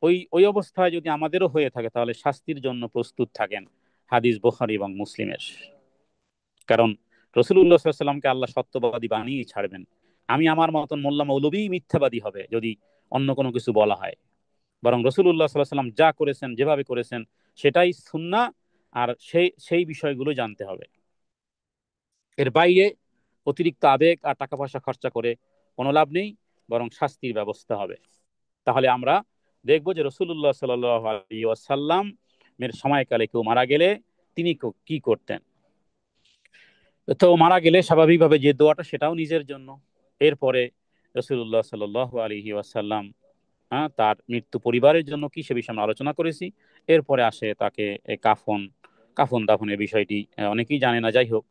ওই ওই অবস্থায় যদি আমাদেরও হয়ে থাকে তাহলে শাস্তির জন্য প্রস্তুত থাকেন। হাদিস বুখারী এবং মুসলিমের। কারণ রাসূলুল্লাহ সাল্লাল্লাহু আলাইহি ওয়াসাল্লামকে আল্লাহ সত্যবাদী বানিয়েই ছাড়বেন। আমি আমার মতন মোল্লা মৌলবী মিথ্যাবাদী হবে যদি অন্য কোনো কিছু বলা হয়। বরং রাসূলুল্লাহ সাল্লাল্লাহু আলাইহি ওয়াসাল্লাম যা করেছেন, যেভাবে করেছেন, সেটাই সুন্নাহ। আর সেই সেই বিষয়গুলো জানতে হবে। এর বাইরে অতিরিক্ত আবেগ আর টাকা পয়সা খরচা করে কোনো লাভ নেই, বরং শাস্তির ব্যবস্থা হবে। তাহলে আমরা দেখব যে রাসূলুল্লাহ সাল্লাল্লাহু আলাইহি ওয়াসাল্লাম এর সময়কালে কেউ মারা গেলে তিনি কি করতেন। তো মারা গেলে স্বাভাবিকভাবে যে দোয়াটা, সেটাও নিজের জন্য। এরপরে রাসূলুল্লাহ সাল্লাল্লাহু আলাইহি ওয়াসাল্লাম তার মৃত্যু পরিবারের জন্য কি, সে বিষয়ে আমরা আলোচনা করেছি। এরপরে আসে তাকে কাফন কাফন দাফনের বিষয়টি অনেকেই জানে না। যাই হোক,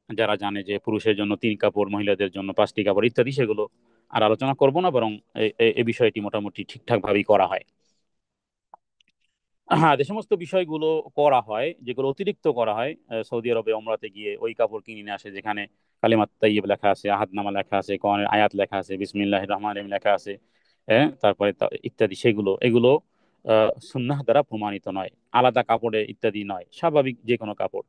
যারা জানে যে পুরুষের জন্য 3 কাপড়, মহিলাদের জন্য 5টি কাপড় ইত্যাদি, সেগুলো আর আলোচনা করব না, বরং এই বিষয়টি মোটামুটি ঠিকঠাক ভাবেই করা হয়। হ্যাঁ, যে সমস্ত বিষয়গুলো করা হয়, যেগুলো অতিরিক্ত করা হয়, সৌদি আরবে ওমরাতে গিয়ে ওই কাপড় কিনে নিয়ে আসে যেখানে কালিমাত তাইয়্যিব লেখা আছে, আহাদনামা লেখা আছে, কোরআনের আয়াত লেখা আছে, বিসমিল্লাহির রহমানির রহিম লেখা আছে, হ্যাঁ, তারপরে ইত্যাদি, এগুলো সুন্নাহ দ্বারা প্রমাণিত নয়। আলাদা কাপড়ে ইত্যাদি নয়, স্বাভাবিক যে কোনো কাপড়,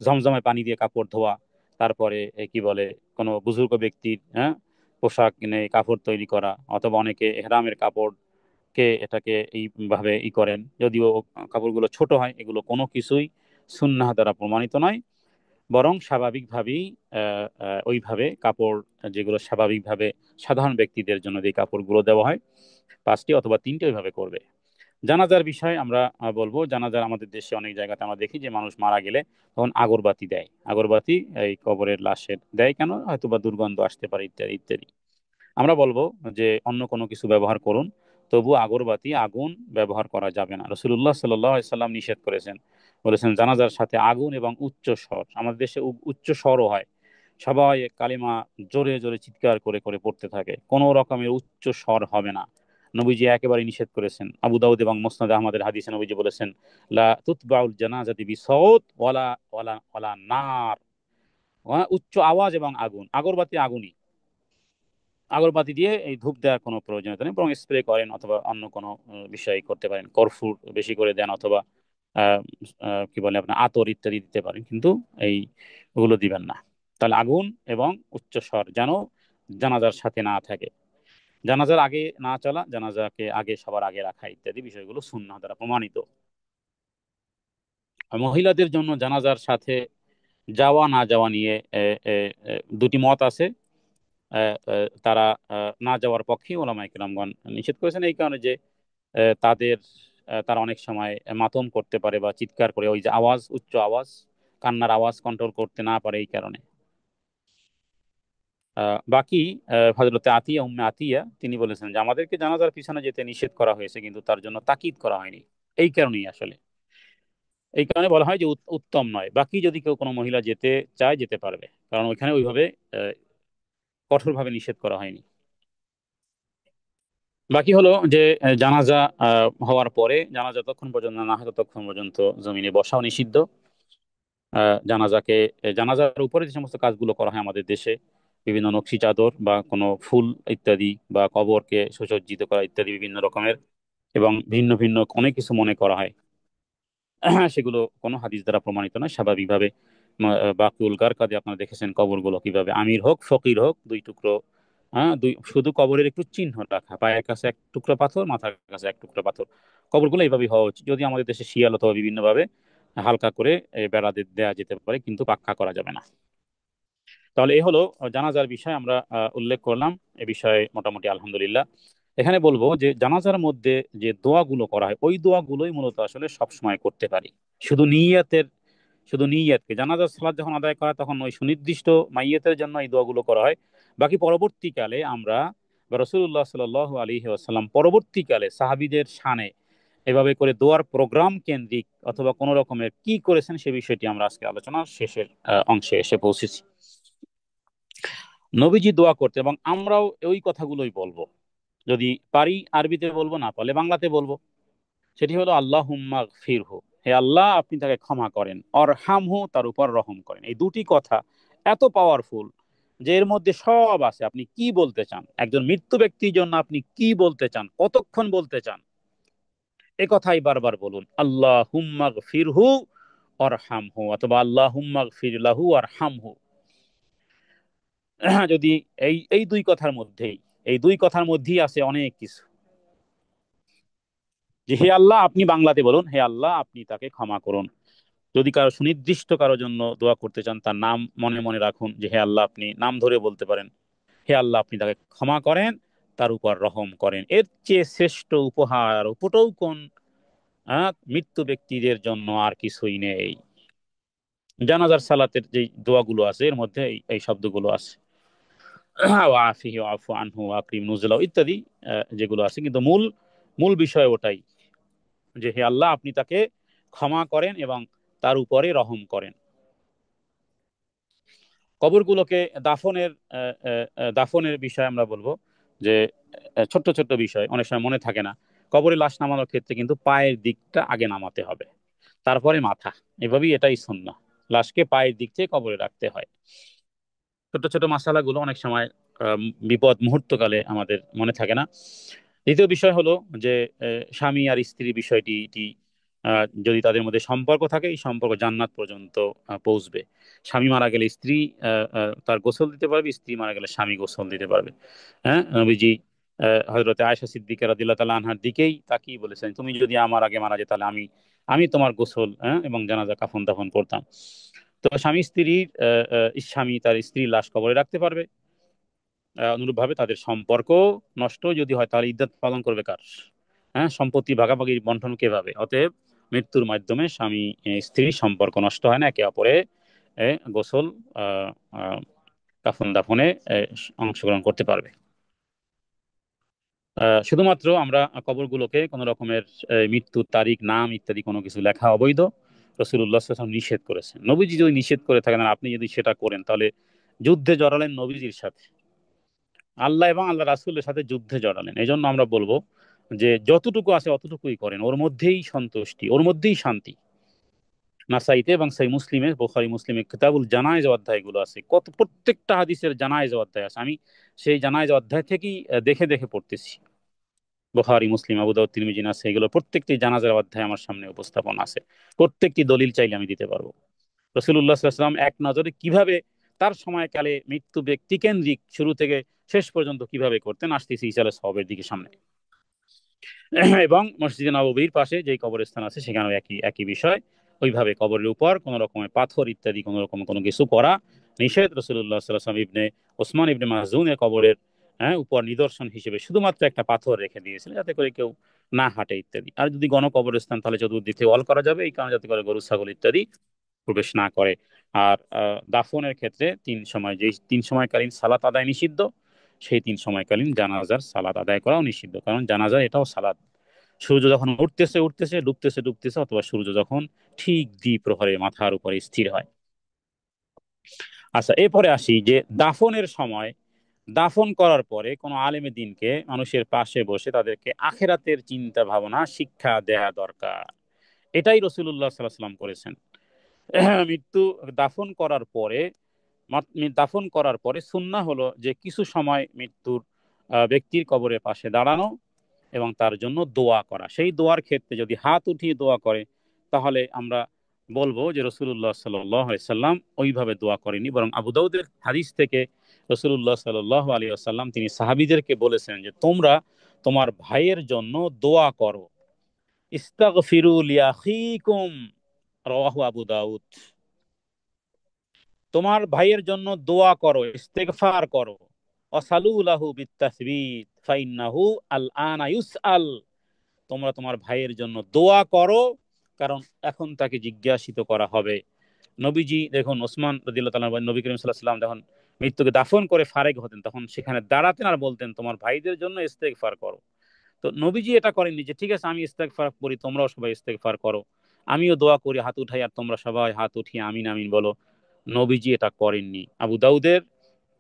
ঝমঝমে পানি দিয়ে কাপড় ধোয়া, তারপরে কি বলে, কোনো বুজুর্গ ব্যক্তির পোশাক কিনে কাপড় তৈরি করা, অথবা অনেকে এহরামের কাপড় কে এটাকে এইভাবে করেন, যদিও কাপড়গুলো ছোট হয়, এগুলো কোনো কিছুই সুন্নাহ দ্বারা প্রমাণিত নয়। বরং স্বাভাবিকভাবেই ওইভাবে কাপড়, যেগুলো স্বাভাবিকভাবে সাধারণ ব্যক্তিদের জন্য যে কাপড়গুলো দেওয়া হয়, 5টি অথবা 3টি, ওইভাবে করবে। জানাজার বিষয় আমরা বলবো। জানাজার আমাদের দেশে অনেক জায়গাতে আমরা দেখি যে মানুষ মারা গেলে তখন আগরবাতি দেয়। আগরবাতি এই কবরের লাশের দেয় কেন? হয়তো বা দুর্গন্ধ আসতে পারে, ইত্যাদি ইত্যাদি। আমরা বলবো যে অন্য কোনো কিছু ব্যবহার করুন, তবু আগরবাতি, আগুন ব্যবহার করা যাবে না। রাসূলুল্লাহ সাল্লাল্লাহু আলাইহি সাল্লাম নিষেধ করেছেন, বলেছেন জানাজার সাথে আগুন এবং উচ্চ স্বর। আমাদের দেশে উচ্চ স্বরও হয়, সবাই কালিমা জোরে জোরে চিৎকার করে করে পড়তে থাকে, কোনো রকমের উচ্চ স্বর হবে না। নবীজি একেবারে নিষেধ করেছেন। আবু দাউদ এবং মুসনাদ আহমদের হাদিসে নবীজি বলেছেন, লা তুতবাউল জানাজাতি বিসাউত ওয়ালা ওয়ালা ওয়ালা নার। উচ্চ আওয়াজ এবং আগুন, আগরবাতি আগুনই, আগরবাতি দিয়ে এই ধূপ দেওয়ার কোনো প্রয়োজনীয়তা নেই, বরং স্প্রে করেন অথবা অন্য কোনো বিষয় করতে পারেন, কর্ফুর বেশি করে দেন, অথবা আহ, কি বলে আপনার আতর ইত্যাদি দিতে পারেন, কিন্তু এই ওগুলো দিবেন না। তাহলে আগুন এবং উচ্চস্বর যেন জানাজার সাথে না থাকে। জানাজার আগে না চলা, জানাজাকে আগে, সবার আগে রাখা, ইত্যাদি বিষয়গুলো সুন্নাহ দ্বারা প্রমাণিত। আর মহিলাদের জন্য জানাজার সাথে যাওয়া না যাওয়া নিয়ে দুটি মত আছে। তারা না যাওয়ার পক্ষে ওলামায়ে কেরামগণ নিষেধ করেছেন, এই কারণে যে তাদের তারা অনেক সময় মাতম করতে পারে বা চিৎকার করে, ওই যে আওয়াজ, উচ্চ আওয়াজ, কান্নার আওয়াজ কন্ট্রোল করতে না পারে, এই কারণে। বাকি হযরতে আতিয়া, উম্মে আতিয়া, তিনি বলেছেন যে আমাদেরকে জানাজার পিছনে যেতে নিষেধ করা হয়েছে, কিন্তু তার জন্য তাকিদ করা হয়নি। এই কারণেই আসলে, এই কারণে বলা হয় যে উত্তম নয়। বাকি যদি কেউ, কোনো মহিলা যেতে চায়, যেতে পারবে, কারণ ওইখানে ওইভাবে কঠোরভাবে নিষেধ করা হয়নি। বাকি হলো যে জানাজা হওয়ার পরে, জানাজা যতক্ষণ পর্যন্ত না হয় ততক্ষণ পর্যন্ত জমিনে বসাও নিষিদ্ধ। জানাজাকে, জানাজার উপরে যে সমস্ত কাজগুলো করা হয় আমাদের দেশে, বিভিন্ন নকশি চাদর বা কোনো ফুল ইত্যাদি, বা কবরকে সুসজ্জিত করা ইত্যাদি বিভিন্ন রকমের, এবং ভিন্ন ভিন্ন অনেক কিছু মনে করা হয়, সেগুলো কোনো হাদিস দ্বারা প্রমাণিত নয়। স্বাভাবিকভাবে বাকিউল গারকাদে আপনারা দেখেছেন কবরগুলো কিভাবে, আমির হোক ফকির হোক, 2 টুকরো, শুধু কবরের একটু চিহ্ন রাখা, পায়ের কাছে 1 টুকরো পাথর, মাথার কাছে 1 টুকরো পাথর। কবরগুলো এইভাবেই হওয়া উচিত। যদি আমাদের দেশে শিয়াল অথবা বিভিন্ন ভাবে হালকা করে বেড়া দেওয়া যেতে পারে, কিন্তু পাক্কা করা যাবে না। তাহলে এই হলো জানাজার বিষয় আমরা উল্লেখ করলাম। এ বিষয়ে মোটামুটি আলহামদুলিল্লাহ। এখানে বলবো যে জানাজার মধ্যে যে দোয়াগুলো করা হয়, ওই দোয়াগুলোই মূলত আসলে সব সময় করতে পারি। শুধু নিয়তের, শুধু নিয়তকে, জানাজার সালাত যখন আদায় করা, তখন ওই সুনির্দিষ্ট মাইয়াতের জন্য এই দোয়াগুলো করা হয়। বাকি পরবর্তীকালে আমরা, বা রাসূলুল্লাহ সাল্লাল্লাহু আলাইহি ওয়াসাল্লাম পরবর্তীকালে সাহাবীদের শানে এভাবে করে দোয়ার প্রোগ্রাম কেন্দ্রিক অথবা কোন রকমের কি করেছেন, সে বিষয়টি আমরা আজকে আলোচনার শেষের অংশে এসে পৌঁছেছি। নবীজি দোয়া করতে, এবং আমরাও ওই কথাগুলোই বলবো। যদি পারি আরবিতে বলবো, না পারলে বাংলাতে বলবো। সেটি হলো আল্লাহুম্মা গফিরহু, হে আল্লাহ আপনি তাকে ক্ষমা করেন, অরহামহু, তার উপর রহম করেন। এই দুটি কথা এত পাওয়ারফুল যে এর মধ্যে সব আছে। আপনি কি বলতে চান, একজন মৃত্যু ব্যক্তির জন্য আপনি কি বলতে চান, কতক্ষণ বলতে চান, এ কথাই বারবার বলুন, আল্লাহুম্মা গফিরহু অরহামহু, অথবা আল্লাহুম্মা গফির লাহু অরহামহু। যদি এই এই দুই কথার মধ্যেই, এই দুই কথার মধ্যেই আছে অনেক কিছু। যে হে আল্লাহ, আপনি বাংলাতে বলুন, হে আল্লাহ আপনি তাকে ক্ষমা করুন। যদি কারো সুনির্দিষ্ট কারোর জন্য দোয়া করতে চান, তার নাম মনে মনে রাখুন, যে হে আল্লাহ, আপনি নাম ধরে বলতে পারেন, হে আল্লাহ আপনি তাকে ক্ষমা করেন, তার উপর রহম করেন। এর চেয়ে শ্রেষ্ঠ উপহার উপটৌকন মৃত্যু ব্যক্তিদের জন্য আর কিছুই নেই। জানাজার সালাতের যে দোয়াগুলো আছে এর মধ্যে এই শব্দগুলো আছে, ওয়াফিহি ওয়াফু আনহু ওয়াকরিম নুজুলাহু ইত্যাদি যেগুলো আছে, কিন্তু মূল মূল বিষয় ওটাই, যে হে আল্লাহ আপনি তাকে ক্ষমা করেন এবং তার উপরে রহম করেন। কবরগুলোকে দাফনের দাফনের বিষয়ে আমরা বলবো যে ছোট্ট ছোট্ট বিষয় অনেক সময় মনে থাকে না। কবরে লাশ নামানোর ক্ষেত্রে কিন্তু পায়ের দিকটা আগে নামাতে হবে, তারপরে মাথা। এভাবেই এটাই সুন্নাহ, লাশকে পায়ের দিক থেকে কবরে রাখতে হয়। ছোট ছোট মাসালাগুলো অনেক সময় আহ, বিপদ মুহূর্তকালে আমাদের মনে থাকে না। দ্বিতীয় বিষয় হলো যে স্বামী আর স্ত্রীর বিষয়টি যদি তাদের মধ্যে সম্পর্ক থাকে, এই সম্পর্ক জান্নাত পর্যন্ত পৌঁছবে। স্বামী মারা গেলে স্ত্রী তার গোসল দিতে পারবে, স্ত্রী মারা গেলে স্বামী গোসল দিতে পারবে। হ্যাঁ, নবীজি হযরতে আয়েশা সিদ্দিকা রাদিয়াল্লাহু তাআলা আনহার দিকেই তাকিয়ে বলেছেন, তুমি যদি আমার আগে মারা যেতে, তাহলে আমি আমি তোমার গোসল এবং জানাজা কাফন দাফন করতাম। তো স্বামী স্ত্রীর স্বামী তার স্ত্রীর লাশ কবরে রাখতে পারবে। অনুরূপভাবে তাদের সম্পর্ক নষ্ট যদি হয়, তাহলে ইদ্দাত পালন করবে কার? হ্যাঁ, সম্পত্তি ভাগাভাগি বন্টন কিভাবে? অতএব মৃত্যুর মাধ্যমে স্বামী স্ত্রীর সম্পর্ক নষ্ট হয় না, একে অপরে গোসল আহ, আহ, কাফন দাফনে অংশগ্রহণ করতে পারবে। শুধুমাত্র আমরা কবরগুলোকে কোনো রকমের মৃত্যুর তারিখ, নাম ইত্যাদি কোনো কিছু লেখা অবৈধ। রাসূলুল্লাহ সাল্লাল্লাহু আলাইহি ওয়াসাল্লাম নিষেধ করেছেন। নবীজি যদি নিষেধ করে থাকেন আর আপনি যদি সেটা করেন, তাহলে যুদ্ধে জড়ালেন নবীজির সাথে, আল্লাহ এবং আল্লাহ রাসূলের সাথে যুদ্ধে জড়ালেন। এই জন্য আমরা বলবো যে যতটুকু আছে অতটুকুই করেন, ওর মধ্যেই সন্তুষ্টি, ওর মধ্যেই শান্তি। নাসাইতে এবং সেই মুসলিমে, বুখারী মুসলিমে কিতাবুল জানায়েজ অধ্যায়গুলো আছে, কত প্রত্যেকটা হাদিসের জানায়েজ অধ্যায় আছে। আমি সেই জানায়েজ অধ্যায় থেকেই দেখে দেখে পড়তেছি। বুখারী মুসলিম আবু দাউদ তিরমিজি নাসাই, এগুলো প্রত্যেকটি জানাজার অধ্যায় আমার সামনে উপস্থাপন আছে। প্রত্যেকটি দলিল চাইলে আমি দিতে পারবো। রাসূলুল্লাহ সাল্লাল্লাহু আলাইহি ওয়াসাল্লাম এক নজরে কিভাবে তার সময়কালে মৃত্যু ব্যক্তি কেন্দ্রিক শুরু থেকে শেষ পর্যন্ত কিভাবে করতেন, আসতেছি ইসালে সবের দিকে সামনে। এবং মসজিদে নববীর পাশে যে কবরস্থান আছে সেখানেও একই একই বিষয়। ওইভাবে কবরের উপর কোন রকমের পাথর ইত্যাদি কোন রকম কোনো কিছু করা নিষেধ। রাসূলুল্লাহ সাল্লাল্লাহু আলাইহি ওয়াসাল্লাম ইবনে ওসমান ইবনে মাহজুনের কবরের উপর নিদর্শন হিসেবে শুধুমাত্র একটা পাথর রেখে দিয়েছিলেন, যাতে করে কেউ না হাঁটে ইত্যাদি। আর যদি গণকবরস্থান, তাহলে চতুর্দিকে ওয়াল করা যাবে, এই কারণে যাতে করে গরু ছাগল ইত্যাদি প্রবেশ না করে। আর দাফনের ক্ষেত্রে তিন সময়, যে তিন সময়কালীন সালাত আদায় নিষিদ্ধ, সেই তিন সময়কালীন জানাজার সালাত আদায় করাও নিষিদ্ধ, কারণ জানাজা এটাও সালাত। সূর্য যখন উঠতেছে উঠতেছে, ডুবতেছে ডুবতেছে, অথবা সূর্য যখন ঠিক দ্বিপ্রহরে মাথার উপরে স্থির হয়। আচ্ছা, এরপরে আসি যে দাফনের সময়, দাফন করার পরে কোনো আলেমে দিনকে মানুষের পাশে বসে তাদেরকে আখেরাতের চিন্তা ভাবনা শিক্ষা দেয়া দরকার। এটাই রাসূলুল্লাহ সাল্লাল্লাহু আলাইহি ওয়াসাল্লাম করেছেন। মৃত্যু দাফন করার পরে, দাফন করার পরে সুন্নাহ হলো যে কিছু সময় মৃত্যুর ব্যক্তির কবরের পাশে দাঁড়ানো এবং তার জন্য দোয়া করা। সেই দোয়ার ক্ষেত্রে যদি হাত উঠিয়ে দোয়া করে, তাহলে আমরা বলবো যে রাসূলুল্লাহ সাল্লাল্লাহু আলাইহি ওয়াসাল্লাম ওইভাবে দোয়া করেনি, বরং আবু দাউদের হাদিস থেকে রাসূলুল্লাহ সাল্লাল্লাহু আলাইহি ওয়াসাল্লাম তিনি সাহাবীদেরকে বলেছেন যে তোমরা তোমার ভাইয়ের জন্য দোয়া করো। ইস্তাগফিরু লিআখিকুম, রাওয়াহু আবু দাউদ। তোমার ভাইয়ের জন্য দোয়া করো, ইস্তেগফার করো। ওয়াসালু লাহু বিত্তাসবিত ফাইন্নাহু আল আনা ইউসআল। তোমরা তোমার ভাইয়ের জন্য দোয়া করো, কারণ এখন তাকে জিজ্ঞাসিত করা হবে। নবীজি দেখুন, ওসমান রাদিয়াল্লাহু তাআলা, নবী করিম সাল্লাল্লাহু আলাইহি ওয়াসাল্লাম যখন মৃত্যুকে দাফন করে ফারেক হতেন, তখন সেখানে দাঁড়াতেন আর বলতেন তোমার ভাইদের জন্য ইস্তেগফার করো। তো নবীজি এটা করেননি যে ঠিক আছে আমি ইস্তেগফার করি, তোমরাও সবাই ইস্তেগফার করো, আমিও দোয়া করি হাত উঠাই আর তোমরা সবাই হাত উঠিয়ে আমিন আমিন বলো। নবীজি এটা করেননি। আবু দাউদের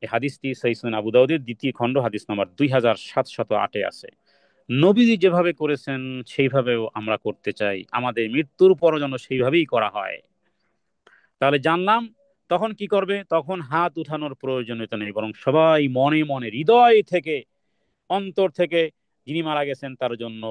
এই হাদিসটি সহিহ সুনান আবু দাউদের দ্বিতীয় খণ্ড হাদিস নম্বর 2708-এ আছে। নবীজি যেভাবে করেছেন সেইভাবেও আমরা করতে চাই, আমাদের মৃত্যুর পরও যেন সেইভাবেই করা হয়। তাহলে জানলাম তখন কি করবে, তখন হাত উঠানোর প্রয়োজনীয়তা নেই, বরং সবাই মনে মনে হৃদয় থেকে, অন্তর থেকে যিনি মারা গেছেন তার জন্য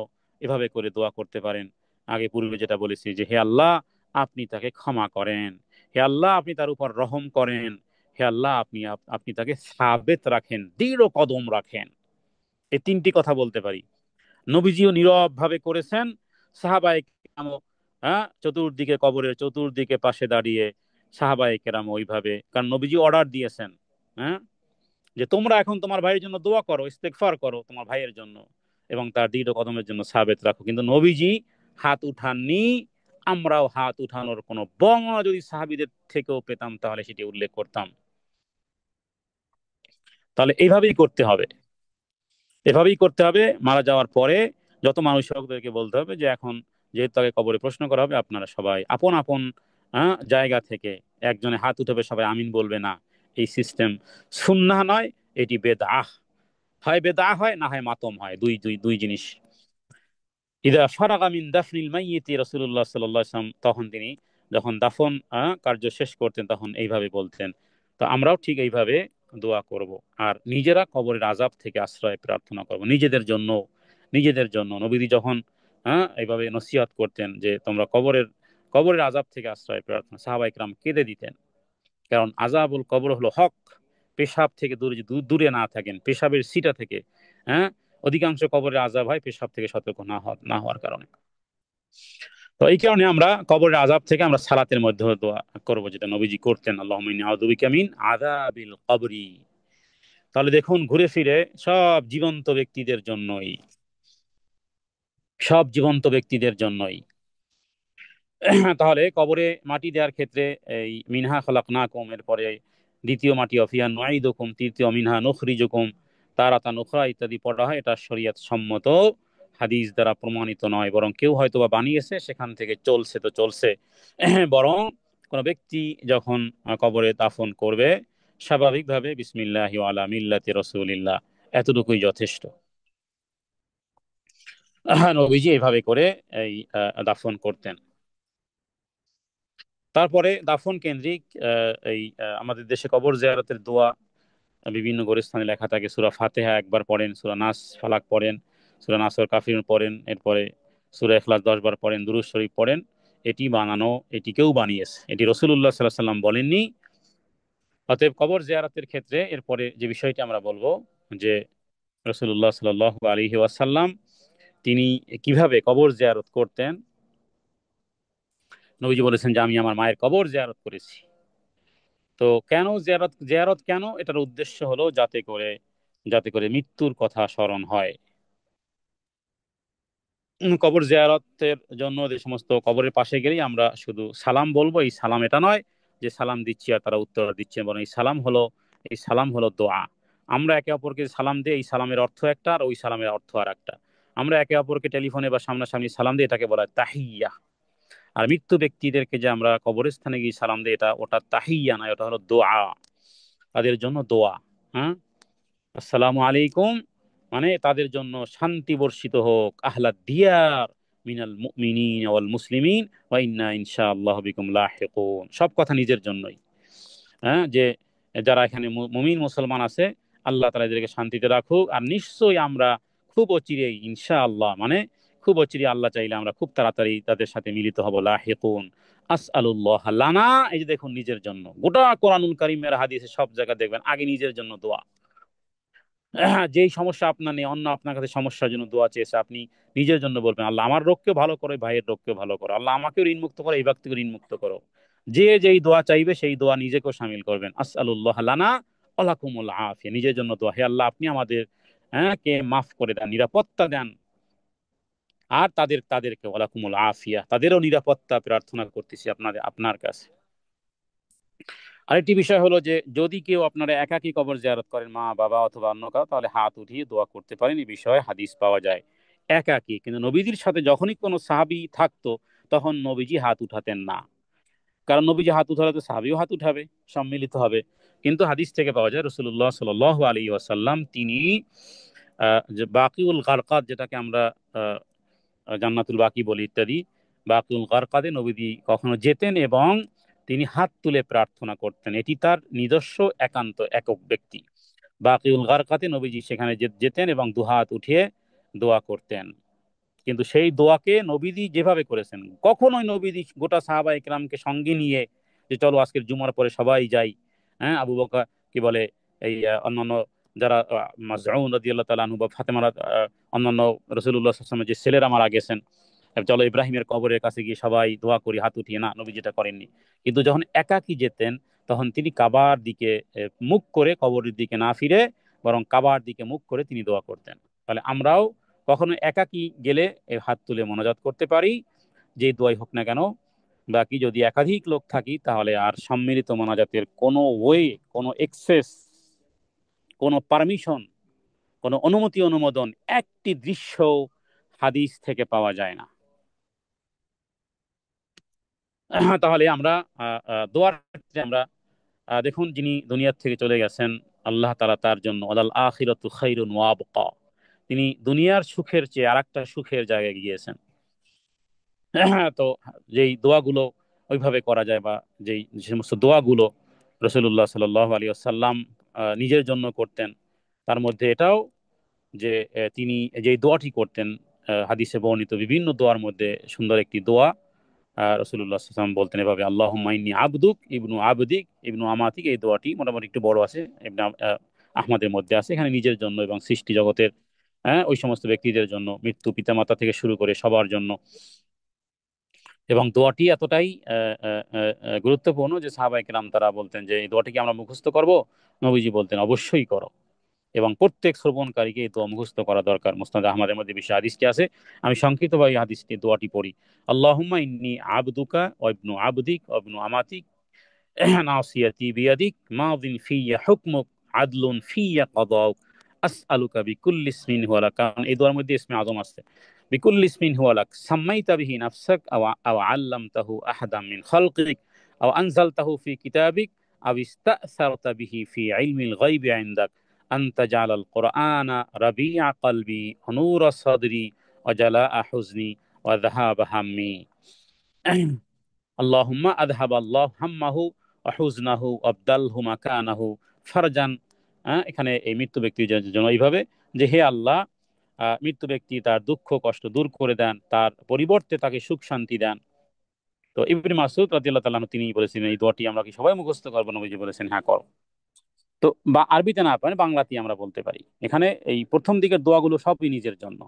এভাবে করে দোয়া করতে পারেন। আগে পূর্বে যেটা বলেছি যে হে আল্লাহ আপনি তাকে ক্ষমা করেন, হে আল্লাহ আপনি তার উপর রহম করেন, হে আল্লাহ আপনি আপনি তাকে সাবেত রাখেন, দৃঢ় কদম রাখেন। এই তিনটি কথা বলতে পারি। নবীজিও নীরব ভাবে করেছেন, সাহাবায়ে কেরামও চতুর্দিকে, কবরের চতুর্দিকে পাশে দাঁড়িয়ে সাহাবায়ে কেরাম ওইভাবে, কারণ নবীজি অর্ডার দিয়েছেন, হ্যাঁ, যে তোমরা এখন তোমার ভাইয়ের জন্য দোয়া করো, ইস্তেগফার করো তোমার ভাইয়ের জন্য এবং তার দৃঢ় কদমের জন্য সাবেত রাখো। কিন্তু নবীজি হাত উঠাননি। আমরাও হাত উঠানোর কোনো বর্ণনা যদি সাহাবীদের থেকেও পেতাম তাহলে সেটি উল্লেখ করতাম। তাহলে এইভাবেই করতে হবে, এভাবেই করতে হবে। মারা যাওয়ার পরে যত মানুষ ওদেরকে বলতে হবে যে এখন যেহেতু তাকে কবরে প্রশ্ন করা হবে, আপনারা সবাই আপন আপন জায়গা থেকে একজনে হাত উঠাবে, সবাই আমিন বলবে না। এই সিস্টেম সুন্নাহ নয়, এটি বেদআহ। হয় বেদআহ হয়, না হয় মাতম হয়, দুই দুই দুই জিনিস। ইদা ফারাগা মিন দাফনিল মাইয়িতি, রাসূলুল্লাহ সাল্লাল্লাহু আলাইহি ওয়াসাল্লাম তখন তিনি যখন দাফন কার্য শেষ করতেন তখন এইভাবে বলতেন। তো আমরাও ঠিক এইভাবে দোয়া করব। আর নিজেরা কবরের আযাব থেকে আশ্রয় প্রার্থনা করব নিজেদের জন্য। নিজেদের জন্য নবীজি যখন এইভাবে নসিহত করতেন যে তোমরা কবরের কবরের আযাব থেকে আশ্রয় প্রার্থনা, সাহাবায়ে কেরাম কেঁদে দিতেন। কারণ আযাবুল কবর হলো হক। পেশাব থেকে দূরে দূরে না থাকেন, পেশাবের সিটা থেকে, হ্যাঁ, অধিকাংশ কবরের আযাব হয় পেশাব থেকে সতর্ক না হওয়ার কারণে। তো এই কারণে আমরা কবরের আযাব থেকে আমরা সালাতের মধ্যে দোয়া করব, যেটা নবীজি করতেন, আল্লাহুম্মা ইন্নী আউযু বিকা মিন আযাবিল কবরি। তাহলে দেখুন ঘুরে ফিরে সব জীবন্ত ব্যক্তিদের জন্যই, সব জীবন্ত ব্যক্তিদের জন্যই। তাহলে কবরে মাটি দেওয়ার ক্ষেত্রে এই মিনহা খলাকনাকুম, এর পরে দ্বিতীয় মাটি অফিয়া নুঈদুকুম, তৃতীয় মিনহা নুখরিজুকুম তারাতা নুখরা ইত্যাদি পড়া হয়। এটা শরীয়ত সম্মত, হাদিস দ্বারা প্রমাণিত নয়, বরং কেউ হয়তো বা বানিয়েছে, সেখান থেকে চলছে তো চলছে। বরং কোন ব্যক্তি যখন কবরে দাফন করবে স্বাভাবিকভাবে বিসমিল্লাহি ওয়া আলা মিল্লাতি রাসূলিল্লাহ, এতটুকুই যথেষ্ট। নবীজি এইভাবে করে এই দাফন করতেন। তারপরে দাফন কেন্দ্রিক এই আমাদের দেশে কবর জিয়ারতের দোয়া বিভিন্ন গোরস্থানে লেখা থাকে। সূরা ফাতিহা একবার পড়েন, সূরা নাস ফালাক পড়েন, সূরা নাসর কাফিরুন পড়েন, এরপরে সূরা ইখলাস 10 বার পড়েন, দুরূদ শরীফ পড়েন। এটি বানানো, এটি কেউ বানিয়েছে, এটি রাসূলুল্লাহ সাল্লাল্লাহু আলাইহি ওয়াসাল্লাম বলেননি। অতএব কবর জিয়ারতের ক্ষেত্রে এরপরে যে বিষয়টি আমরা বলবো যে রাসূলুল্লাহ সাল্লাল্লাহু আলাইহি ওয়াসাল্লাম তিনি কিভাবে কবর জিয়ারত করতেন। নবীজি বলেছেন যে আমি আমার মায়ের কবর জিয়ারত করেছি। তো কেন জিয়ারত, জিয়ারত কেন? এটার উদ্দেশ্য হলো যাতে করে মৃত্যুর কথা স্মরণ হয়। কবর জিয়ারতের জন্য যে সমস্ত কবরের পাশে গেলেই আমরা শুধু সালাম বলবো, এই সালাম এটা নয় যে সালাম দিচ্ছি আর তারা উত্তর দিচ্ছে, বরং এই সালাম হলো দোয়া। আমরা একে অপরকে সালাম দিই, এই সালামের অর্থ একটা আর ওই সালামের অর্থ আর একটা। আমরা একে অপরকে টেলিফোনে বা সামনাসামনি সালাম দিই, এটাকে বলা হয় তাহিয়া। আর মৃত্যু ব্যক্তিদেরকে যে আমরা কবরস্থানে গিয়ে সালাম দিই, ওটা তাহিয়া নয়, ওটা হলো দোয়া, তাদের জন্য দোয়া। হ্যাঁ, আসসালামু আলাইকুম মানে তাদের জন্য শান্তি বর্ষিত হোক, আহলা দিয়ার মিনাল মুমিনিন ওয়াল মুসলিমিন ওয়া ইন্না ইনশাআল্লাহু বিকুম লাহিকুন। সব কথা নিজের জন্যই, হ্যাঁ, যে যারা এখানে মুমিন মুসলমান আছে, আল্লাহ তাআলা এদেরকে শান্তিতে রাখুক। আর নিশ্চয়ই আমরা খুব অচিরেই ইনশাআল্লাহ মানে খুব অচিরেই আল্লাহ চাইলে আমরা খুব তাড়াতাড়ি তাদের সাথে মিলিত হব। লাহিকুন আসআলুল্লাহ লানা, এই যে দেখুন নিজের জন্য, গোটা কোরআনুল কারীমের হাদিসে সব জায়গায় দেখবেন আগে নিজের জন্য দোয়া। যেই সমস্যা আপনার নেই, অন্য আপনার কাছে সমস্যার জন্য দোয়া চেয়েছে, আপনি নিজের জন্য বলবেন আল্লাহ আমার রোগকে ভালো করো, ভাইয়ের রোগকে ভালো করো, আল্লাহ আমাকেও ঋণ মুক্ত করো, এই ব্যক্তিকে ঋণ মুক্ত করো। যে যেই দোয়া চাইবে সেই দোয়া নিজেকেও শামিল করবেন। আসআলুল্লাহ লানা ওয়া লাকুমুল আফিয়া, নিজের জন্য দোয়া, হে আল্লাহ আপনি আমাদের কে মাফ করে দেন, নিরাপত্তা দেন। আর তাদেরকে ওয়ালাকুমুল আফিয়া, তাদেরও নিরাপত্তা প্রার্থনা করতেছি আপনার কাছে। আরেকটি বিষয় হলো যে যদি কেউ আপনারা একাকী কবর জিয়ারত করেন, মা বাবা অথবা অন্য কাউ, তাহলে হাত উঠিয়ে দোয়া করতে পারেন। এই বিষয়ে হাদিস পাওয়া যায় একাকী। কিন্তু নবীজির সাথে যখনই কোনো সাহাবী থাকতো তখন নবীজি হাত উঠাতেন না, কারণ নবীজি হাত উঠালে তো সাহাবীও হাত উঠাবে, সম্মিলিত হবে। কিন্তু হাদিস থেকে পাওয়া যায় রাসূলুল্লাহ সাল্লাল্লাহু আলাইহি ওয়াসাল্লাম তিনি যে বাকিউল গারকাত, যেটাকে আমরা আহ, জান্নাতুল বাকি বলি ইত্যাদি, বাকিউল গারকাতে নবীজি কখনো যেতেন এবং তিনি হাত তুলে প্রার্থনা করতেন। এটি তার নিজস্ব একান্ত একক ব্যক্তি। বাকিউল গারকাতে নবীজি সেখানে যেতেন এবং দুহাত উঠিয়ে দোয়া করতেন। কিন্তু সেই দোয়াকে নবীজি যেভাবে করেছেন, কখনোই নবীজি গোটা সাহাবা একরামকে সঙ্গে নিয়ে যে চলো আজকের জুমার পরে সবাই যাই, হ্যাঁ, আবু বকর কি বলে এই অন্যান্য যারা মাজউন রাদিয়াল্লাহু তাআলা আনহু বা ফাতেমা অন্যান্য রাসূলুল্লাহ সাল্লাল্লাহু আলাইহি ওয়াসাল্লামের যে ছেলেরা মারা গেছেন, চলো ইব্রাহিমের কবরের কাছে গিয়ে সবাই দোয়া করি হাত উঠিয়ে, না, নবী যেটা করেননি। কিন্তু যখন একাকী যেতেন তখন তিনি কাবার দিকে মুখ করে, কবরের দিকে না ফিরে বরং কাবার দিকে মুখ করে তিনি দোয়া করতেন। তাহলে আমরাও কখনো একাকী গেলে হাত তুলে মোনাজাত করতে পারি, যে দোয়াই হোক না কেন। বাকি যদি একাধিক লোক থাকি তাহলে আর সম্মিলিত মোনাজাতের কোনো ওয়ে, কোনো এক্সেস, কোনো পারমিশন, কোনো অনুমতি অনুমোদন একটি দৃশ্য হাদিস থেকে পাওয়া যায় না। তাহলে আমরা দোয়ার ক্ষেত্রে আমরা দেখুন, যিনি দুনিয়া থেকে চলে গেছেন, আল্লাহ তাআলা তার জন্য ওয়ালাল আখিরাতু খায়রুন ওয়া আবকা, তিনি দুনিয়ার সুখের চেয়ে আরেকটা সুখের জায়গায় গিয়েছেন। তো যেই দোয়াগুলো ওইভাবে করা যায়, বা যেই যে সমস্ত দোয়াগুলো রাসূলুল্লাহ সাল্লাল্লাহু আলাইহি ওয়াসাল্লাম নিজের জন্য করতেন, তার মধ্যে এটাও যে তিনি যে দোয়াটি করতেন, হাদিসে বর্ণিত বিভিন্ন দোয়ার মধ্যে সুন্দর একটি দোয়া। রাসূলুল্লাহ সাল্লাল্লাহু আলাইহি ওয়াসাল্লাম বলতেন এভাবে, আল্লাহুম্মা ইন্নী আবদুক ইবনু আবদিক ইবনু আমাতিক। এই দোয়াটি মোটামুটি একটু বড় আছে, ইবনে আহমদের মধ্যে আছে। এখানে নিজের জন্য এবং সৃষ্টি জগতের ওই সমস্ত ব্যক্তিদের জন্য, মৃত্যু পিতামাতা থেকে শুরু করে সবার জন্য। এবং দোয়াটি এতটাই গুরুত্বপূর্ণ যে সাহাবায়ে কেরাম তারা বলতেন যে এই দোয়াটি কি আমরা মুখস্থ করব? নবীজি বলতেন অবশ্যই করো, এবং প্রত্যেক শ্রবণকারীকে এই দোয়া মুখস্থ করা দরকার। মুসনাদ আহমদের মধ্যে বিশেষ হাদিসটি আছে, আমি সংক্ষিপ্তভাবে হাদিসটি দোয়াটি পড়ি। আল্লাহুম্মা ইন্নী আবদুকা ওয়া ইবনু আবদিক ওয়া ইবনু আমাতিক, নাসিয়াতি বিয়াদিক, মাদিন ফিয়া হুকমুক, আদলুন ফিয়া কাদাউক, আসআলুকা বিকুল্লি ইসমিন হুয়া লাক। কারণ এই দোয়ার মধ্যে ইসমে আযম আছে। বিকুল্লি ইসমিন হুয়া লাক সাম্মাইতা বিহি নাফসাক আও আল্লামতাহু আহাদাম মিন খালকিক আও আনজালতাহু ফি কিতাবিক আও ইস্তা'সারতা বিহি ফি ইলমিল গায়বি ইনদাক আন তাজআলাল কুরআনা রাবি'a কলবি ওয়া নূরা সাদরি ওয়া জালা'a হুজনি ওয়া যাহাবা হাম্মি। আল্লাহুম্মা আযহাব আল্লাহ হাম্মাহু ওয়া হুজনাহু আবদালহু মাকানাহু ফারজান। এখানে এই মৃত্যু ব্যক্তির জন্য এইভাবে যে হে আল্লাহ, মৃত্যু ব্যক্তি তার দুঃখ কষ্ট দূর করে দেন, তার পরিবর্তে তাকে সুখ শান্তি দেন। তো ইবনে মাসউদ রাদিয়াল্লাহু তাআলা তিনি বলেছিলেন এই দোয়াটি আমরা কি সবাই মুখস্থ করব? নবীজি বলেছেন হ্যাঁ করো। তো বা আরবিতে না পারেন বাংলাতেই আমরা বলতে পারি। এখানে এই প্রথম দিকের দোয়াগুলো সবই নিজের জন্য।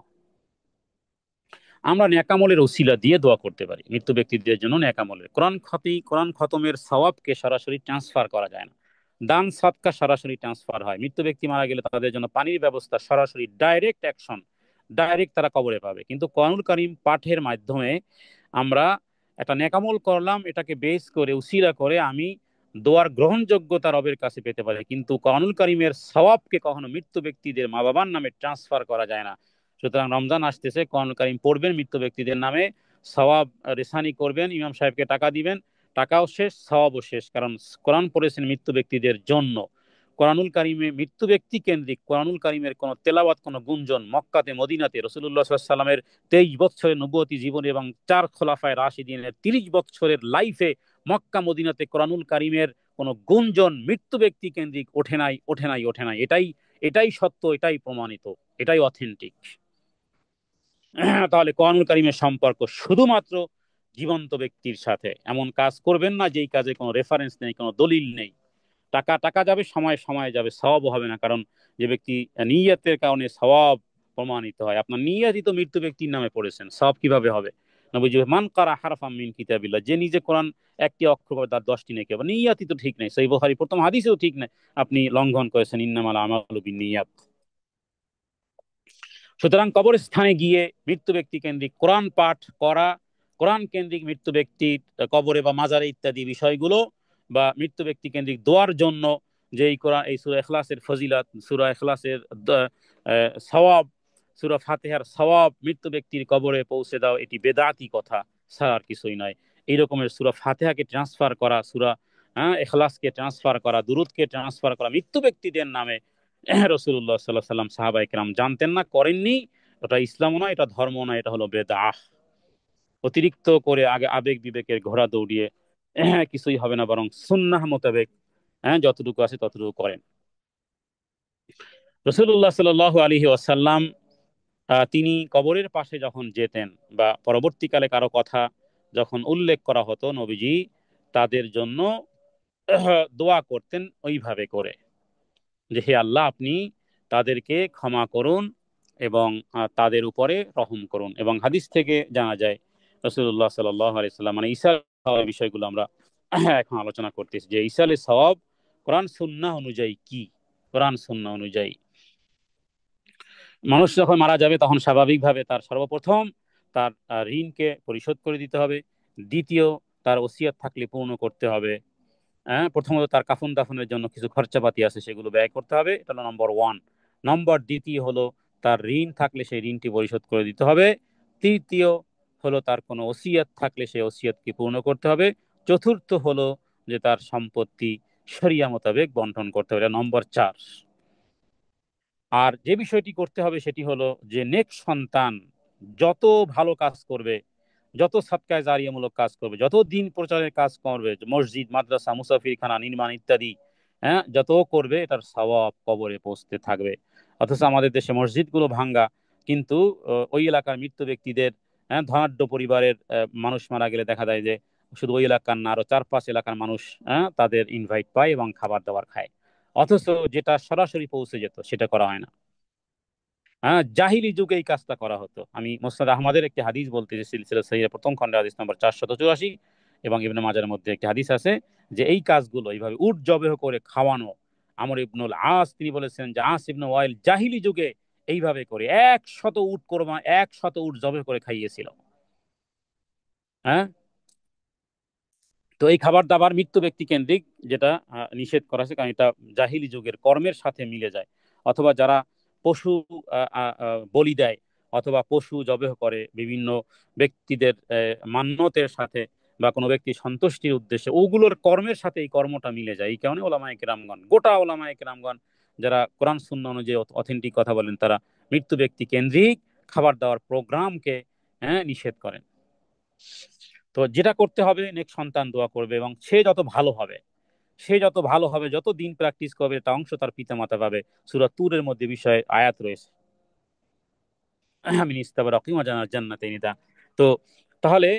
আমরা নেকামলের ওসিলা দিয়ে দোয়া করতে পারি মৃত্যু ব্যক্তিদের জন্য। নেকামলের কোরআন খতমের সওয়াবকে সরাসরি ট্রান্সফার করা যায় না। দান সদকা সরাসরি ট্রান্সফার হয়। মৃত্যু ব্যক্তি মারা গেলে তাদের জন্য পানির ব্যবস্থা সরাসরি ডাইরেক্ট অ্যাকশন, ডাইরেক্ট তারা কবরে পাবে। কিন্তু কোরআনুল কারীম পাঠের মাধ্যমে আমরা একটা নেকামল করলাম, এটাকে বেস করে উসিলা করে আমি দোয়ার গ্রহণযোগ্যতা রবের কাছে পেতে পারি। কিন্তু কোরআনুল কারীমের সওয়াবকে কখনো মৃত্যু ব্যক্তিদের মা বাবার নামে ট্রান্সফার করা যায় না। সুতরাং রমজান আসতেছে, কোরআনুল কারীম পড়বেন মৃত্যু ব্যক্তিদের নামে, সওয়াব রেসানি করবেন, ইমাম সাহেবকে টাকা দিবেন, টাকাও শেষ, সওয়াবও শেষ। কারণ কোরআন পড়েছেন মৃত্যু ব্যক্তিদের জন্য। কোরআনুল কারীমে মৃত্যু ব্যক্তি কেন্দ্রিক কোরআনুল কারীমের কোন তেলাওয়াত, কোন গুঞ্জন মক্কাতে মদিনাতে রাসূলুল্লাহ সাল্লাল্লাহু আলাইহি ওয়াসাল্লামের 23 বছরের নবুয়তি জীবন এবং 4 খোলাফায়ে রাশিদিনের 30 বছরের লাইফে মক্কা মদিনাতে কোরআনুল কারীমের কোন গুঞ্জন মৃত্যু ব্যক্তি কেন্দ্রিক ওঠে নাই, ওঠে নাই, ওঠে নাই। এটাই এটাই সত্য, এটাই প্রমাণিত, এটাই অথেন্টিক। তাহলে কোরআনুল কারীমের সম্পর্ক শুধুমাত্র জীবন্ত ব্যক্তির সাথে। এমন কাজ করবেন না যেই কাজে কোনো রেফারেন্স নেই, কোনো দলিল নেই। টাকা টাকা যাবে, সময় সময় যাবে, সওয়াবও হবে না। কারণ যে ব্যক্তি নিয়তের কারণে সওয়াব প্রমাণিত হয়, আপনার নিয়তই তো মৃত্যু ব্যক্তির নামে পড়েছেন, সওয়াব কিভাবে হবে? নবীজি মান কারা হারফাম মিন কিতাবিল্লাহ, যে নিজে কোরআন একটি অক্ষর পড়ে তার 10টি নেকি হবে। নিয়তই তো ঠিক নেই, সহিহ বুখারী প্রথম হাদিসেও ঠিক নেই, আপনি লঙ্ঘন করেছেন ইন্নামাল আমালু বিন্নিয়াত। সুতরাং কবরস্থানে গিয়ে মৃত্যু ব্যক্তি কেন্দ্রিক কোরআন পাঠ করা, কোরআন কেন্দ্রিক মৃত্যু ব্যক্তির কবরে বা মাজারে ইত্যাদি বিষয়গুলো, বা মৃত্যু ব্যক্তি কেন্দ্রিক দোয়ার জন্য যে এই কোরআন, এই সূরা ইখলাসের ফজিলত, সূরা ইখলাসের সওয়াব, সূরা ফাতিহার সওয়াব মৃত্যু ব্যক্তির কবরে পৌঁছে দাও, এটি বেদাতি কথা ছাড়া আর কিছুই নয়। এই রকমের সূরা ফাতিহাকে ট্রান্সফার করা, সূরা ইখলাসকে ট্রান্সফার করা, দুরূদকে ট্রান্সফার করা মৃত্যু ব্যক্তিদের নামে, রাসূলুল্লাহ সাল্লাল্লাহু আলাইহি সাল্লাম সাহাবায়ে কেরাম জানতেন না, করেননি। ওটা ইসলামও নয়, এটা ধর্ম নয়, এটা হলো বেদাহ। অতিরিক্ত করে আগে আবেগ বিবেকের ঘোড়া দৌড়িয়ে কিছুই হবে না, বরং সুন্নাহ মোতাবেক যতটুকু আছে ততটুকু করেন। রাসূলুল্লাহ সাল্লাল্লাহু আলাইহি ওয়াসাল্লাম তিনি কবরের পাশে যখন যেতেন বা পরবর্তীকালে কারো কথা যখন উল্লেখ করা হতো, নবীজি তাদের জন্য দোয়া করতেন ওইভাবে করে। যে হে আল্লাহ আপনি তাদেরকে ক্ষমা করুন এবং তাদের উপরে রহম করুন। এবং হাদিস থেকে জানা যায় রাসূলুল্লাহ সাল্লাল্লাহু আলাইহি সাল্লাম মানে ঈসা আলাইহিস বিষয়গুলো আমরা এখন আলোচনা করতেছি যে ঈসা আলাইহিস সওয়াব কোরআন সুন্নাহ অনুযায়ী কি। কোরআন সুন্নাহ অনুযায়ী মানুষ যখন মারা যাবে তখন স্বাভাবিকভাবে তার সর্বপ্রথম তার ঋণকে পরিশোধ করে দিতে হবে। দ্বিতীয়, তার ওসিয়ত থাকলে পূর্ণ করতে হবে। হ্যাঁ, প্রথমত তার কাফন দাফনের জন্য কিছু খরচাপাতি আছে সেগুলো ব্যয় করতে হবে, এটা হলো নম্বর ওয়ান। নম্বর দ্বিতীয় হলো তার ঋণ থাকলে সেই ঋণটি পরিশোধ করে দিতে হবে। তৃতীয় হলো তার কোনো ওসিয়ত থাকলে সেই ওসিয়তকে পূর্ণ করতে হবে। চতুর্থ হলো যে তার সম্পত্তি শরিয়া মোতাবেক বন্টন করতে হবে, এটা নম্বর চার। আর যে বিষয়টি করতে হবে সেটি হলো যে নেক সন্তান যত ভালো কাজ করবে, যত সদকায়ে জারিয়ামূলক কাজ করবে, যত দিন প্রচারের কাজ করবে, মসজিদ মাদ্রাসা মুসাফিরখানা নির্মাণ ইত্যাদি, হ্যাঁ, যত করবে এটার সওয়াব কবরে পৌঁছতে থাকবে। অথচ আমাদের দেশে মসজিদগুলো ভাঙ্গা, কিন্তু ওই এলাকার মৃত ব্যক্তিদের, হ্যাঁ, ধনাঢ্য পরিবারের মানুষ মারা গেলে দেখা যায় যে শুধু ওই এলাকার না আরো 4-5 এলাকার মানুষ, হ্যাঁ, তাদের ইনভাইট পায় এবং খাবার দাবার খায়। অথচ যেটা সরাসরি পৌঁছে যেত সেটা করা হয় না। হ্যাঁ, জাহিলি যুগে এই কাজটা করা হতো। আমি মুসনাদ আহমদের একটি হাদিস বলতে যে সিলসিলা সহিহ প্রথম খণ্ডে হাদিস নম্বর 484 এবং ইবনে মাজার মধ্যে একটি হাদিস আছে যে এই কাজগুলো এইভাবে উট জবেহ করে খাওয়ানো, আমর ইবনুল আস তিনি বলেছেন যে আস ইবনে ওয়াইল জাহিলি যুগে এইভাবে করে 100 উট কোরবান, 100 উট জবেহ করে খাইয়েছিল। হ্যাঁ, তো এই খাবার দাবার মৃত্যু ব্যক্তি কেন্দ্রিক, যেটা নিষেধ করা আছে, কারণ এটা জাহিলি যুগের কর্মের সাথে মিলে যায়। অথবা যারা পশু বলি দেয় অথবা পশু জবেহ করে বিভিন্ন ব্যক্তিদের মান্যতের সাথে বা কোনো ব্যক্তির সন্তুষ্টির উদ্দেশ্যে, ওগুলোর কর্মের সাথে এই কর্মটা মিলে যায়। এই কারণে ওলামায়ে কেরামগণ, গোটা ওলামায়ে কেরামগণ যারা কোরআন সুন্নাহ অনুযায়ী অথেন্টিক কথা বলেন, তারা মৃত্যু ব্যক্তি কেন্দ্রিক খাবার দাবার প্রোগ্রামকে, হ্যাঁ, নিষেধ করেন। তো যেটা করতে হবে, নেক সন্তান দোয়া করবে এবং সে যত ভালো হবে, সে যত ভালো হবে, যত দিন প্র্যাকটিস করবে, তা অংশ তার পিতা মাতা পাবে। সূরা তুরের মধ্যে বিষয়ে আয়াত রয়েছে, মিন ইস্তাবারা কিমা জানার জান্নাতে নিদা। তো তাহলে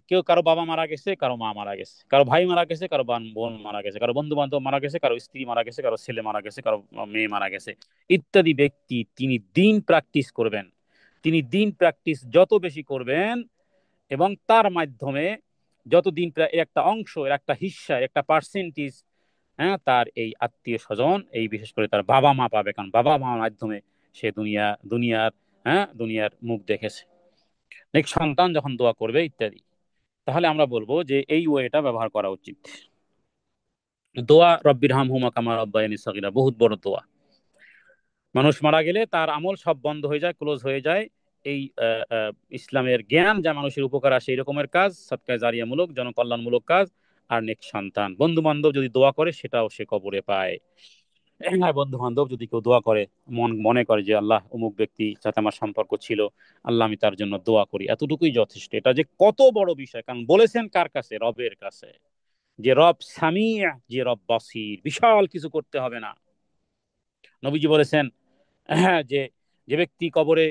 কেউ, কারো বাবা মারা গেছে, কারো মা মারা গেছে, কারো ভাই মারা গেছে, কারো বোন মারা গেছে, কারো বন্ধু বান্ধব মারা গেছে, কারো স্ত্রী মারা গেছে, কারো ছেলে মারা গেছে, কারো মেয়ে মারা গেছে ইত্যাদি ব্যক্তি, তিনি দিন প্র্যাকটিস করবেন। তিনি দিন প্র্যাকটিস যত বেশি করবেন এবং তার মাধ্যমে যতদিন এর একটা অংশ, এর একটা হিস্সা, একটা পার্সেন্টেজ, হ্যাঁ, তার এই আত্মীয় স্বজন, এই বিশেষ করে তার বাবা মা পাবে, কারণ বাবা মার মাধ্যমে সে দুনিয়ার, হ্যাঁ, দুনিয়ার মুখ দেখেছে। নেক্সট সন্তান যখন দোয়া করবে ইত্যাদি, তাহলে আমরা বলবো যে এই ওয়েটা ব্যবহার করা উচিত। দোয়া রব্বির হামহুমা কামা রব্বায়ানি সগীরা, বহুত বড় দোয়া। মানুষ মারা গেলে তার আমল সব বন্ধ হয়ে যায়, ক্লোজ হয়ে যায়। এই ইসলামের জ্ঞান যা মানুষের উপকার আসে এই রকমের কাজ, সদকায়ে জারিয়ামূলক জনকল্যাণমূলক কাজ, আর নেক সন্তান, বন্ধু বান্ধব যদি দোয়া করে সেটাও সে কবরে পায়। হ্যাঁ, বন্ধু বান্ধব যদি কেউ দোয়া করে, মনে করে যে আল্লাহ অমুক ব্যক্তি সাথে আমার সম্পর্ক ছিল, আল্লাহ আমি তার জন্য দোয়া করি, এতটুকুই যথেষ্ট। এটা যে কত বড় বিষয়, কারণ বলেছেন কার কাছে? রবের কাছে। যে রব সামিয়া, যে রব বাসির, বিশাল কিছু করতে হবে না। নবীজি বলেছেন, হ্যাঁ, যে যে ব্যক্তি কবরে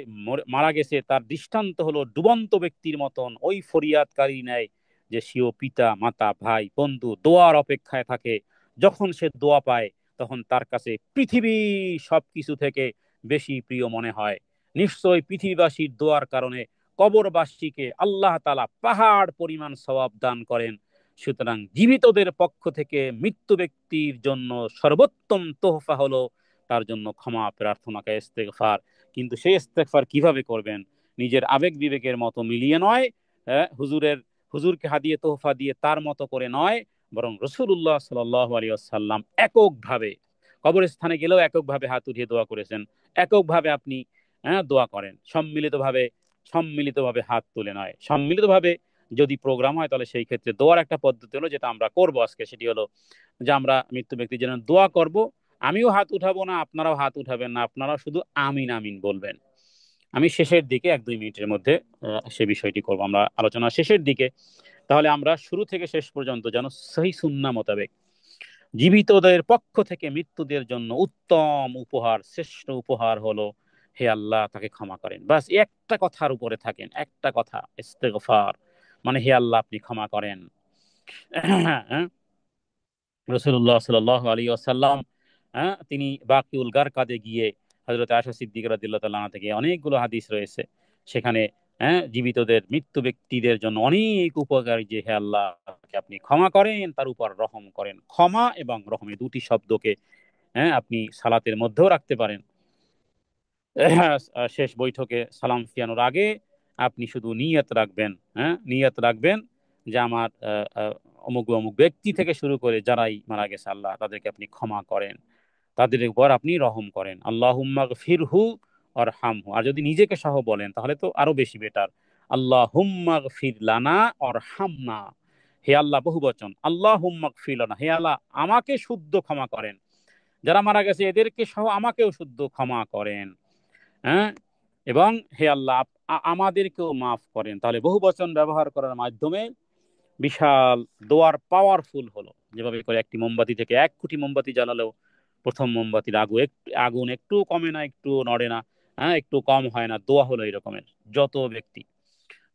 মারা গেছে তার দৃষ্টান্ত হলো ডুবন্ত ব্যক্তির মতন, ওই ফরিয়াদকারী নেয় যে সেও পিতা মাতা ভাই বন্ধু দোয়ার অপেক্ষায় থাকে। যখন সে দোয়া পায় তখন তার কাছে পৃথিবী সবকিছু থেকে বেশি প্রিয় মনে হয়। নিশ্চয় পৃথিবীবাসীর দোয়ার কারণে কবরবাসীকে আল্লাহ তাআলা পাহাড় পরিমাণ সওয়াব দান করেন। সুতরাং জীবিতদের পক্ষ থেকে মৃত্যু ব্যক্তির জন্য সর্বোত্তম তোহফা হলো তার জন্য ক্ষমা প্রার্থনাকে ইস্তেগফার। কিন্তু সেই ইস্তেগফার কিভাবে করবেন? নিজের আবেগ বিবেকের মতো মিলিয়ে নয়, হুজুরকে হাদিয়ে তোহফা দিয়ে তার মতো করে নয়, বরং রাসূলুল্লাহ সাল্লাল্লাহু আলাইহি ওয়াসাল্লাম এককভাবে কবরস্থানে গেলেও এককভাবে হাত উঠিয়ে দোয়া করেছেন, এককভাবে আপনি, হ্যাঁ, দোয়া করেন। সম্মিলিতভাবে হাত তুলে নয়, সম্মিলিতভাবে যদি প্রোগ্রাম হয় তাহলে সেই ক্ষেত্রে দোয়ার একটা পদ্ধতি হলো, যেটা আমরা করব আজকে, সেটি হলো যে আমরা মৃত্যু ব্যক্তির জন্য দোয়া করব। আমিও হাত উঠাবো না, আপনারাও হাত উঠাবেন না, আপনারাও শুধু আমিন আমিন বলবেন। আমি শেষের দিকে 1-2 মিনিটের মধ্যে সে বিষয়টি করব, আমরা আলোচনা শেষের দিকে। তাহলে আমরা শুরু থেকে শেষ পর্যন্ত যেন সহি সুন্নাহ মোতাবেক জীবিতদের পক্ষ থেকে মৃত্যুদের জন্য উত্তম উপহার, শ্রেষ্ঠ উপহার হলো হে আল্লাহ তাকে ক্ষমা করেন। বাস একটা কথার উপরে থাকেন, একটা কথা, ইস্তেগফার, মানে হে আল্লাহ আপনি ক্ষমা করেন। রাসূলুল্লাহ সাল্লাল্লাহু আলাইহি ওয়াসাল্লাম তিনি বাকিউল গারকাদে গিয়ে হযরত আয়েশা সিদ্দিকা রাদিয়াল্লাহু তাআলা আনহা থেকে অনেকগুলো হাদিস রয়েছে সেখানে, জীবিতদের মৃত্যু ব্যক্তিদের জন্য অনেক উপকারী, যে হে আল্লাহ আপনি ক্ষমা করেন, তার উপর রহম করেন। ক্ষমা এবং রহম এই দুটি শব্দকে আপনি সালাতের মধ্যেও রাখতে পারেন। শেষ বৈঠকে সালাম ফিরানোর আগে আপনি শুধু নিয়ত রাখবেন, নিয়ত রাখবেন যে আমার অমুক অমুক ব্যক্তি থেকে শুরু করে যারাই মারা গেছে আল্লাহ তাদেরকে আপনি ক্ষমা করেন, তাদের উপর আপনি রহম করেন। আল্লাহুম্মা গফিরহু ওয়ারহামহু। আর যদি নিজেকে সহ বলেন তাহলে তো আরো বেশি বেটার, আল্লাহুম্মা গফির লানা ওয়ারহামনা। হে আল্লাহ, বহু বচন, আল্লাহুম্মা গফির লানা, হে আল্লাহ আমাকে শুদ্ধ ক্ষমা করেন, যারা মারা গেছে এদেরকে সহ আমাকেও শুদ্ধ ক্ষমা করেন, হ্যাঁ, এবং হে আল্লাহ আমাদেরকেও মাফ করেন। তাহলে বহু বচন ব্যবহার করার মাধ্যমে বিশাল দোয়ার পাওয়ারফুল হলো। যেভাবে করে একটি মোমবাতি থেকে 1 কোটি মোমবাতি জ্বালালেও প্রথম মোমবাতির আগুন একটু কমে না, একটু নড়ে না, একটু কম হয় না। দোয়া হলো এই রকমের। যত ব্যক্তি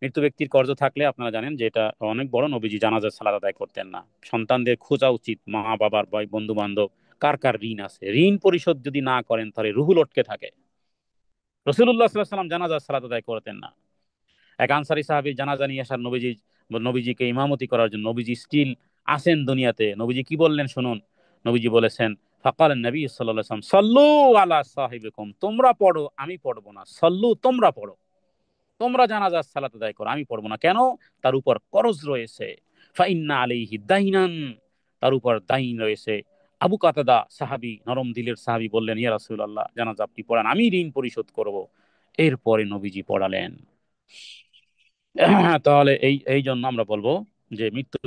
মৃত্যু ব্যক্তির কর্জ থাকলে আপনারা জানেন যে এটা অনেক বড়, নবীজি জানাজার সালাত আদায় করতেন না। সন্তানদের খোঁজা উচিত মা বাবার ভাই বন্ধু বান্ধব কার কার ঋণ আছে, ঋণ পরিশোধ যদি না করেন তাহলে রুহু লটকে থাকে। রাসূলুল্লাহ সাল্লাল্লাহু আলাইহি ওয়াসাল্লাম জানাজার সালাত আদায় করতেন না। এক আনসারী সাহাবীর জানাজা নিয়ে আসার নবীজিকে ইমামতি করার জন্য, নবীজি স্টিল আসেন দুনিয়াতে। নবীজি কি বললেন শুনুন। নবীজি বলেছেন, ফাকাল নবী সাল্লাল্লাহু আলাইহি ওয়াসাল্লাম সাল্লু আলা সাহিবিকুম, তোমরা পড়ো আমি পড়বো না। সাল্লু, তোমরা পড়ো, তোমরা জানাজার সালাত আদায় করো, আমি পড়বো না। কেন? তার উপর করজ রয়েছে। ফাইন্না আলাইহি দাইনান, তার উপর দাইন রয়েছে। আবু কাতাদা সাহাবী, নরম দিলের সাহাবী, বললেন, ইয়া রাসূলুল্লাহ জানাজা আপনি পড়ান, আমি ঋণ পরিশোধ করব। এরপরে নবীজি পড়ালেন। তাহলে এই এই জন্য আমরা বলবো যে মৃত্যু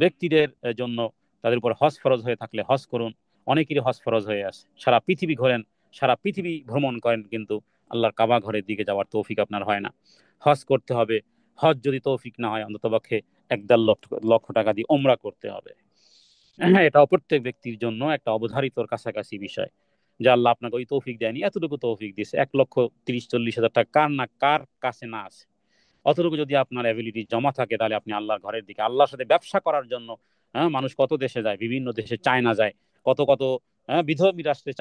ব্যক্তিদের জন্য তাদের উপর হজ ফরজ হয়ে থাকলে হজ করুন। অনেকেরই হজ ফরজ হয়ে আছে, সারা পৃথিবী ঘোরেন, সারা পৃথিবী ভ্রমণ করেন, কিন্তু আল্লাহর কাবা ঘরের দিকে যাওয়ার তৌফিক আপনার হয় না। হজ করতে হবে। হজ যদি তৌফিক না হয় অন্ততপক্ষে 1.5 লক্ষ টাকা দিয়ে ওমরা করতে হবে। এটাও প্রত্যেক ব্যক্তির জন্য একটা অবধারিতর কাছাকাছি বিষয়, যে আল্লাহ আপনাকে ওই তৌফিক দেয়নি, এতটুকু তৌফিক দিয়েছে। 1,30,40,000 টাকা কার কাছে না আছে? অতটুকু যদি আপনার অ্যাবিলিটি জমা থাকে তাহলে আপনি আল্লাহর ঘরের দিকে, আল্লাহর সাথে ব্যবসা করার জন্য, মানুষ কত দেশে যায়, বিভিন্ন দেশে চায়না যায়, কত কত বিধর্মী রাষ্ট্রে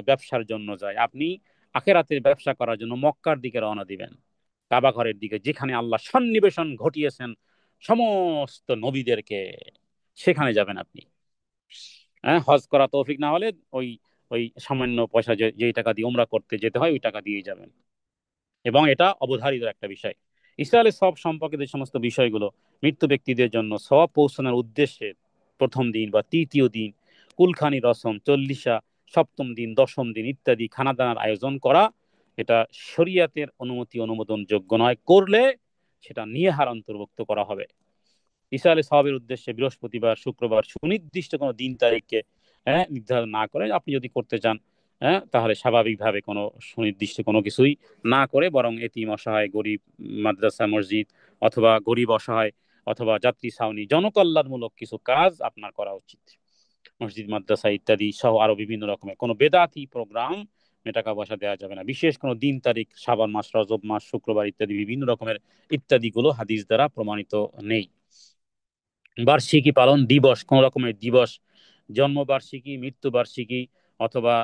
ব্যবসার জন্য যায়। আপনি আখেরাতের ব্যবসা করার জন্য মক্কার দিকে রওনা দিবেন, কাবা ঘরের দিকে, যেখানে আল্লাহ সন্নিবেশন ঘটিয়েছেন সমস্ত নবীদেরকে, সেখানে যাবেন আপনি। হজ করা তৌফিক না হলে ওই ওই সামান্য পয়সা, যেই টাকা দিয়ে উমরা করতে যেতে হয় ওই টাকা দিয়ে যাবেন। এবং এটা অবধারিত একটা বিষয়। ইসরায়েলের সব সম্পর্কে যে সমস্ত বিষয়গুলো মৃত্যু ব্যক্তিদের জন্য সব পৌঁছানোর উদ্দেশ্যে প্রথম দিন বা তৃতীয় দিন কুলখানি রসম, চল্লিশা, সপ্তম দিন, দশম দিন ইত্যাদি খানাদানার আয়োজন করা, এটা শরিয়াতের অনুমতি অনুমোদন যোগ্য নয়। করলে সেটা নিয়েহার অন্তর্ভুক্ত করা হবে। ইসরায়েলের সবের উদ্দেশ্যে বৃহস্পতিবার, শুক্রবার, সুনির্দিষ্ট কোনো দিন তারিখকে নির্ধারণ না করে আপনি যদি করতে চান, তাহলে স্বাভাবিকভাবে কোনো সুনির্দিষ্ট কোনো কিছুই না করে, বরং এতিম, অসহায়, গরিব, মাদ্রাসা, মসজিদ, অথবা গরিব অসহায়, অথবা যাত্রী ছাউনি, জনকল্যাণমূলক কিছু কাজ আপনার করা উচিত। মসজিদ, মাদ্রাসা ইত্যাদি সহ আরো বিভিন্ন রকমের কোনো বেদাতি প্রোগ্রাম টাকা পয়সা দেওয়া যাবে না। বিশেষ কোনো দিন তারিখ, শাবান মাস, রজব মাস, শুক্রবার ইত্যাদি বিভিন্ন রকমের ইত্যাদিগুলো হাদিস দ্বারা প্রমাণিত নেই। বার্ষিকী পালন দিবস, কোন রকমের দিবস, জন্মবার্ষিকী, মৃত্যুবার্ষিকী, অথবা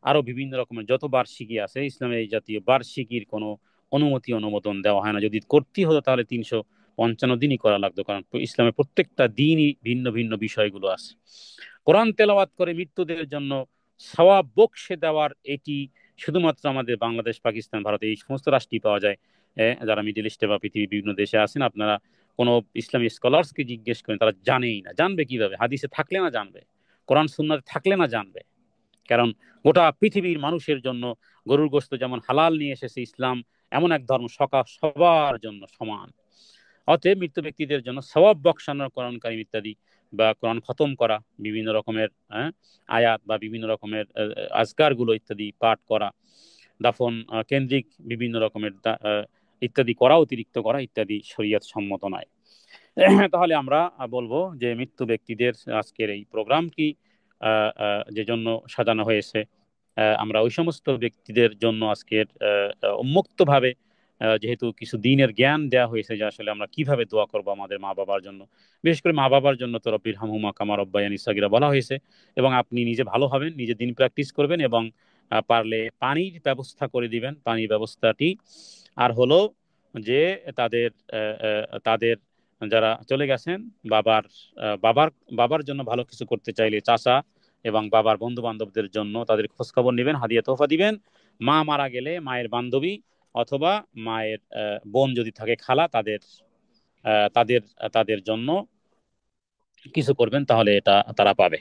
আরো বিভিন্ন রকমের যত বার্ষিকী আছে ইসলামের, এই জাতীয় বার্ষিকীর কোনো অনুমতি অনুমোদন দেওয়া হয় না। যদি করতে হতো তাহলে 355 দিনই করা লাগতো, কারণ ইসলামের প্রত্যেকটা দিনই ভিন্ন ভিন্ন বিষয়গুলো আছে। কোরআন তেলাওয়াত করে মৃত্যুদের জন্য সওয়াব বকশে দেওয়ার এটি শুধুমাত্র আমাদের বাংলাদেশ, পাকিস্তান, ভারত এই সমস্ত রাষ্ট্রই পাওয়া যায়। যারা মিডল ইস্টে বা পৃথিবীর বিভিন্ন দেশে আছেন, আপনারা কোনো ইসলামী স্কলার্সকে জিজ্ঞেস করেন, তারা জানেই না। জানবে কিভাবে? হাদিসে থাকলে না জানবে, কোরআন সুন্নাতে থাকলে না জানবে। কারণ গোটা পৃথিবীর মানুষের জন্য গরুর গোশত যেমন হালাল নিয়ে এসেছে ইসলাম, এমন এক ধর্ম সবার জন্য সমান। অতএব মৃত্যু ব্যক্তিদের জন্য সওয়াব বকশানোর কোরআন কারীম ইত্যাদি, বা কোরআন খতম করা, বিভিন্ন রকমের আয়াত বা বিভিন্ন রকমের আজকার গুলো ইত্যাদি পাঠ করা, দাফন কেন্দ্রিক বিভিন্ন রকমের ইত্যাদি করা, অতিরিক্ত করা ইত্যাদি শরীয়ত সম্মত নয়। তাহলে আমরা বলবো যে মৃত্যু ব্যক্তিদের আজকের এই প্রোগ্রামটি যে জন্য সাজানো হয়েছে, আমরা ওই সমস্ত ব্যক্তিদের জন্য আজকের উন্মুক্তভাবে যেহেতু কিছু দিনের জ্ঞান দেওয়া হয়েছে যে আসলে আমরা কিভাবে দোয়া করবো আমাদের মা বাবার জন্য। বিশেষ করে মা বাবার জন্য তো রব্বির হামহুমা কামা রব্বায়ানি সাগীরা বলা হয়েছে। এবং আপনি নিজে ভালো হবেন, নিজে দিন প্র্যাকটিস করবেন, এবং পারলে পানির ব্যবস্থা করে দিবেন, পানির ব্যবস্থাটি। আর হলো যে তাদের তাদের যারা চলে গেছেন, বাবার বাবার বাবার জন্য ভালো কিছু করতে চাইলে চাচা এবং বাবার বন্ধু বান্ধবদের জন্য তাদের খোঁজ খবর নেবেন, হাদিয়া তোহফা দিবেন। মা মারা গেলে মায়ের বান্ধবী অথবা মায়ের বোন যদি থাকে, খালা, তাদের তাদের জন্য কিছু করবেন, তাহলে এটা তারা পাবে।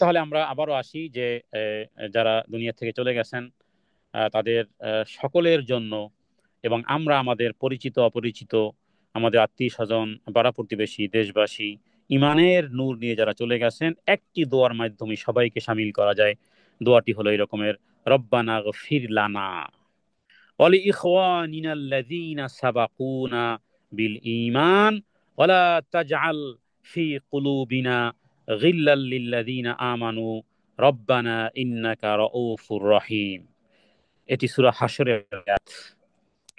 তাহলে আমরা আবারও আসি যে যারা দুনিয়া থেকে চলে গেছেন তাদের সকলের জন্য, এবং আমরা আমাদের পরিচিত অপরিচিত, আমাদের আত্মীয় স্বজন, পাড়া প্রতিবেশী, দেশবাসী, ইমানের নূর নিয়ে যারা চলে গেছেন, একটি দোয়ার মাধ্যমে সবাইকে শামিল করা যায়। দোয়াটি হলো এই রকমের: রব্বানা গফির লানা ওয়ালি ইখওয়ানিনা আল্লাযীনা সাবাকুনা বিল ঈমান ওয়ালা তাজআল ফি কুলুবিনা গিল্লাল লিল্লাযীনা আমানু রব্বানা ইন্নাকা রাউফুর রহিম। এটি সূরা হাশরের আয়াত।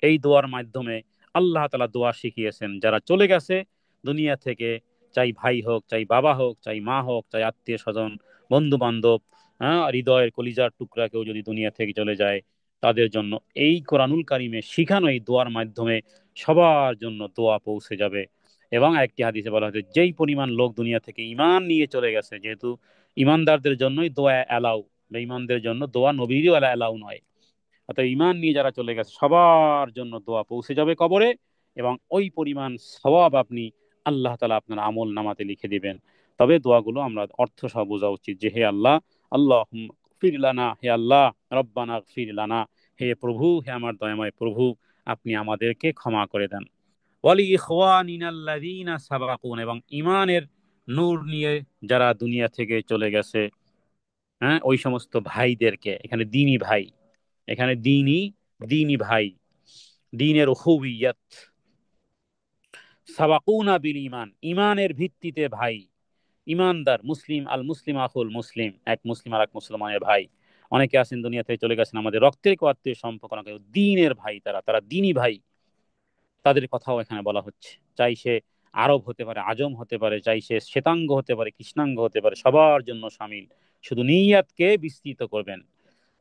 এই দোয়ার মাধ্যমে আল্লাহ তাআলা দোয়া শিখিয়েছেন যারা চলে গেছে দুনিয়া থেকে, চাই ভাই হোক, চাই বাবা হোক, চাই মা হোক, চাই আত্মীয় স্বজন, বন্ধু বান্ধব, হ্যাঁ, হৃদয়ের কলিজার টুকরা কেউ যদি দুনিয়া থেকে চলে যায়, তাদের জন্য এই কোরআনুল কারিমে শিখানো এই দোয়ার মাধ্যমে সবার জন্য দোয়া পৌঁছে যাবে। এবং একটি হাদিসে বলা হয়েছে, যেই পরিমাণ লোক দুনিয়া থেকে ঈমান নিয়ে চলে গেছে, যেহেতু ঈমানদারদের জন্যই দোয়া অ্যালাউ, বেঈমানদের জন্য দোয়া নবীরও অ্যালাউ নয়। অর্থাৎ ঈমান নিয়ে যারা চলে গেছে সবার জন্য দোয়া পৌঁছে যাবে কবরে, এবং ওই পরিমাণ সওয়াব আপনি আল্লাহ তাআলা আপনার আমল নামাতে লিখে দিবেন। তবে দোয়াগুলো আমরা অর্থ সহ বোঝা উচিত যে, হে আল্লাহ, আল্লাহুম্মা গফির লানা, হে আল্লাহ, রব্বানা গফির লানা, হে প্রভু, হে আমার দয়াময় প্রভু, আপনি আমাদেরকে ক্ষমা করে দেন। ওয়ালি ইখওয়ানিনাল্লাযীনা সাবাকুন, এবং ঈমানের নূর নিয়ে যারা দুনিয়া থেকে চলে গেছে, হ্যাঁ, ওই সমস্ত ভাইদেরকে, এখানে দ্বীনি ভাই, এখানে দ্বীনি, দ্বীনি ভাই, দ্বীনের উখুওয়িয়ত, সাবাকুনা বিল ঈমান, ঈমানের ভিত্তিতে ভাই, ঈমানদার মুসলিম, আল মুসলিম আখুল মুসলিম, এক মুসলিম আর এক মুসলমানের ভাই। অনেকে আছেন দুনিয়া থেকে চলে গেছেন আমাদের রক্তের কেউ আত্মীয় সম্পর্ক না, কেউ দ্বীনের ভাই, তারা তারা দ্বীনি ভাই, তাদের কথাও এখানে বলা হচ্ছে। চাই সে আরব হতে পারে, আজম হতে পারে, চাই সে শ্বেতাঙ্গ হতে পারে, কৃষ্ণাঙ্গ হতে পারে, সবার জন্য শামিল। শুধু নিয়াতকে বিস্তৃত করবেন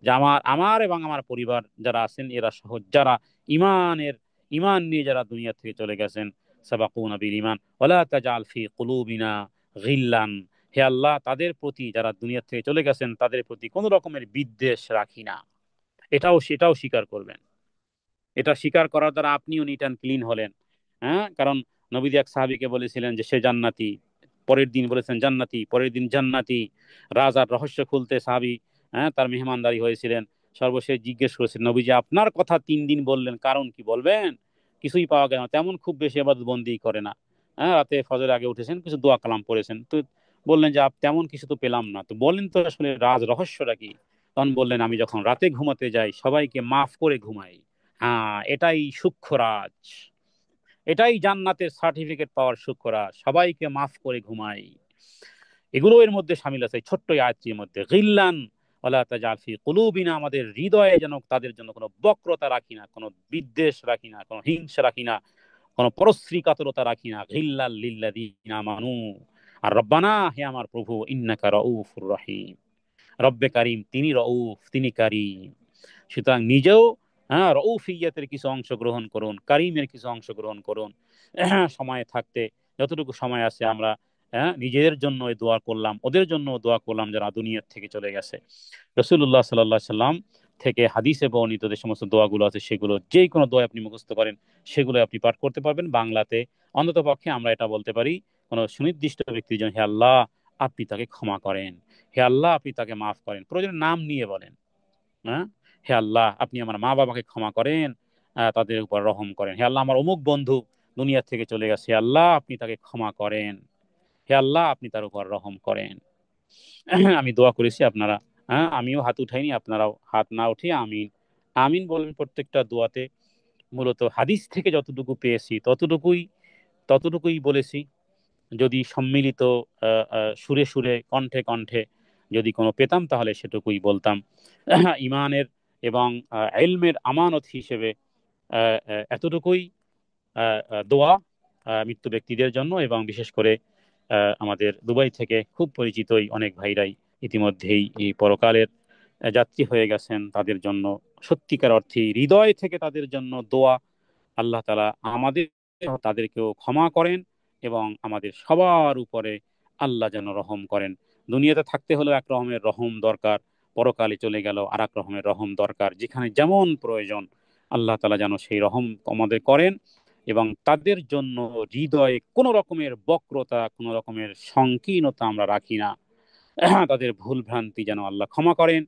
যে আমার আমার এবং আমার পরিবার যারা আছেন এরা সহ যারা ইমানের ইমান নিয়ে যারা দুনিয়া থেকে চলে গেছেন, সাবাকুনা বিল ঈমান ওয়ালা তাজআল ফি কুলুবিনা গিল্লান, হে আল্লাহ, তাদের প্রতি যারা দুনিয়া থেকে চলে গেছেন তাদের প্রতি কোনো রকমের বিদ্বেষ রাখি না। সেটাও স্বীকার করবেন। এটা স্বীকার করার দ্বারা আপনিও নিট অ্যান্ড ক্লিন হলেন। হ্যাঁ, কারণ নবী এক সাহাবীকে বলেছিলেন যে সে জান্নাতি, পরের দিন বলেছেন জান্নাতি, পরের দিন জান্নাতি। রাজার রহস্য খুলতে সাহাবী, হ্যাঁ, তার মেহমানদারি হয়েছিলেন। সর্বশেষ জিজ্ঞেস করেছেন, নবীজি আপনার কথা 3 দিন বললেন, কারণ কি বলবেন? কিছুই পাওয়া গেল না, তেমন খুব বেশি ইবাদত বন্দি করে না। হ্যাঁ, রাতে ফজরের আগে উঠেছেন, কিছু দোয়া কালাম পড়েছেন, তো বললেন যে তেমন কিছু তো পেলাম না, তো বলেন তো আসলে রাজ রহস্যটা কি? তখন বললেন, আমি যখন রাতে ঘুমাতে যাই সবাইকে মাফ করে ঘুমাই। হ্যাঁ, এটাই সূক্ষ্মরাজ, এটাই জান্নাতের সার্টিফিকেট পাওয়ার সূক্ষ্মরাজ, সবাইকে মাফ করে ঘুমাই। এগুলো এর মধ্যে শামিল আছে, এই ছোট্ট আয়াতটির মধ্যে। গিল্লান ওয়ালা তাজআল ফি কুলুবিনা, আমাদের হৃদয়ে যেন তাদের জন্য কোনো বক্রতা রাখি না, কোনো বিদ্বেষ রাখি না, কোনো হিংসা রাখি না, কোনো পরশ্রী কাতরতা রাখি না। গিল্লাল লিল্লাযীনা আমানু, আর রব্বানা, হে আমার প্রভু, ইন্নাকা রাউফুর রহিম, রব্বে কারিম, তিনি রউফ, তিনি কারিম। সুতরাং নিজেও, হ্যাঁ, রউফিয়াতের কিছু অংশ গ্রহণ করুন, কারিমের কিছু অংশ গ্রহণ করুন। সময় থাকতে, যতটুকু সময় আছে আমরা, হ্যাঁ, নিজেদের জন্য দোয়া করলাম, ওদের জন্য দোয়া করলাম যারা দুনিয়ার থেকে চলে গেছে। রাসূলুল্লাহ সাল্লাল্লাহু আলাইহি সাল্লাম থেকে হাদিসে বর্ণিত যে সমস্ত দোয়াগুলো আছে, সেগুলো যে কোনো দোয়া আপনি মুখস্থ করেন, সেগুলো আপনি পাঠ করতে পারবেন বাংলাতে। অন্তত পক্ষে আমরা এটা বলতে পারি, কোনো সুনির্দিষ্ট ব্যক্তির জন্য, হে আল্লাহ, আপনি তাকে ক্ষমা করেন, হে আল্লাহ, আপনি তাকে মাফ করেন, প্রয়োজনে নাম নিয়ে বলেন। হ্যাঁ, হে আল্লাহ, আপনি আমার মা বাবাকে ক্ষমা করেন, তাদের উপর রহম করেন। হে আল্লাহ, আমার অমুক বন্ধু দুনিয়া থেকে চলে গেছে, হে আল্লাহ, আপনি তাকে ক্ষমা করেন, হে আল্লাহ, আপনি তার উপর রহম করেন। আমি দোয়া করেছি, আপনারা, হ্যাঁ, আমিও হাত উঠাইনি, আপনারাও হাত না উঠিয়ে আমিন আমিন বলেন প্রত্যেকটা দোয়াতে। মূলত হাদিস থেকে যতটুকু পেয়েছি ততটুকুই বলেছি। যদি সম্মিলিত সুরে সুরে, কণ্ঠে কণ্ঠে যদি কোনো পেতাম, তাহলে সেটুকুই বলতাম। ইমানের এবং ইলমের আমানত হিসেবে এতটুকুই দোয়া মৃত্যু ব্যক্তিদের জন্য, এবং বিশেষ করে আমাদের দুবাই থেকে খুব পরিচিতই অনেক ভাইরাই ইতিমধ্যেই এই পরকালের যাত্রী হয়ে গেছেন, তাদের জন্য সত্যিকার অর্থে হৃদয় থেকে তাদের জন্য দোয়া। আল্লাহ তাআলা আমাদের তাদেরকেও ক্ষমা করেন, এবং আমাদের সবার উপরে আল্লাহ যেন রহম করেন। দুনিয়াতে থাকতে হলেও এক রকমের রহম দরকার, পরকালে চলে গেল আর এক রকমের রহম দরকার। যেখানে যেমন প্রয়োজন আল্লাহ তাআলা যেন সেই রহম আমাদের করেন, এবং তাদের জন্য হৃদয়ে কোনো রকমের বক্রতা, কোনো রকমের সংকীর্ণতা আমরা রাখি না। তাদের ভুল ভ্রান্তি যেন আল্লাহ ক্ষমা করেন,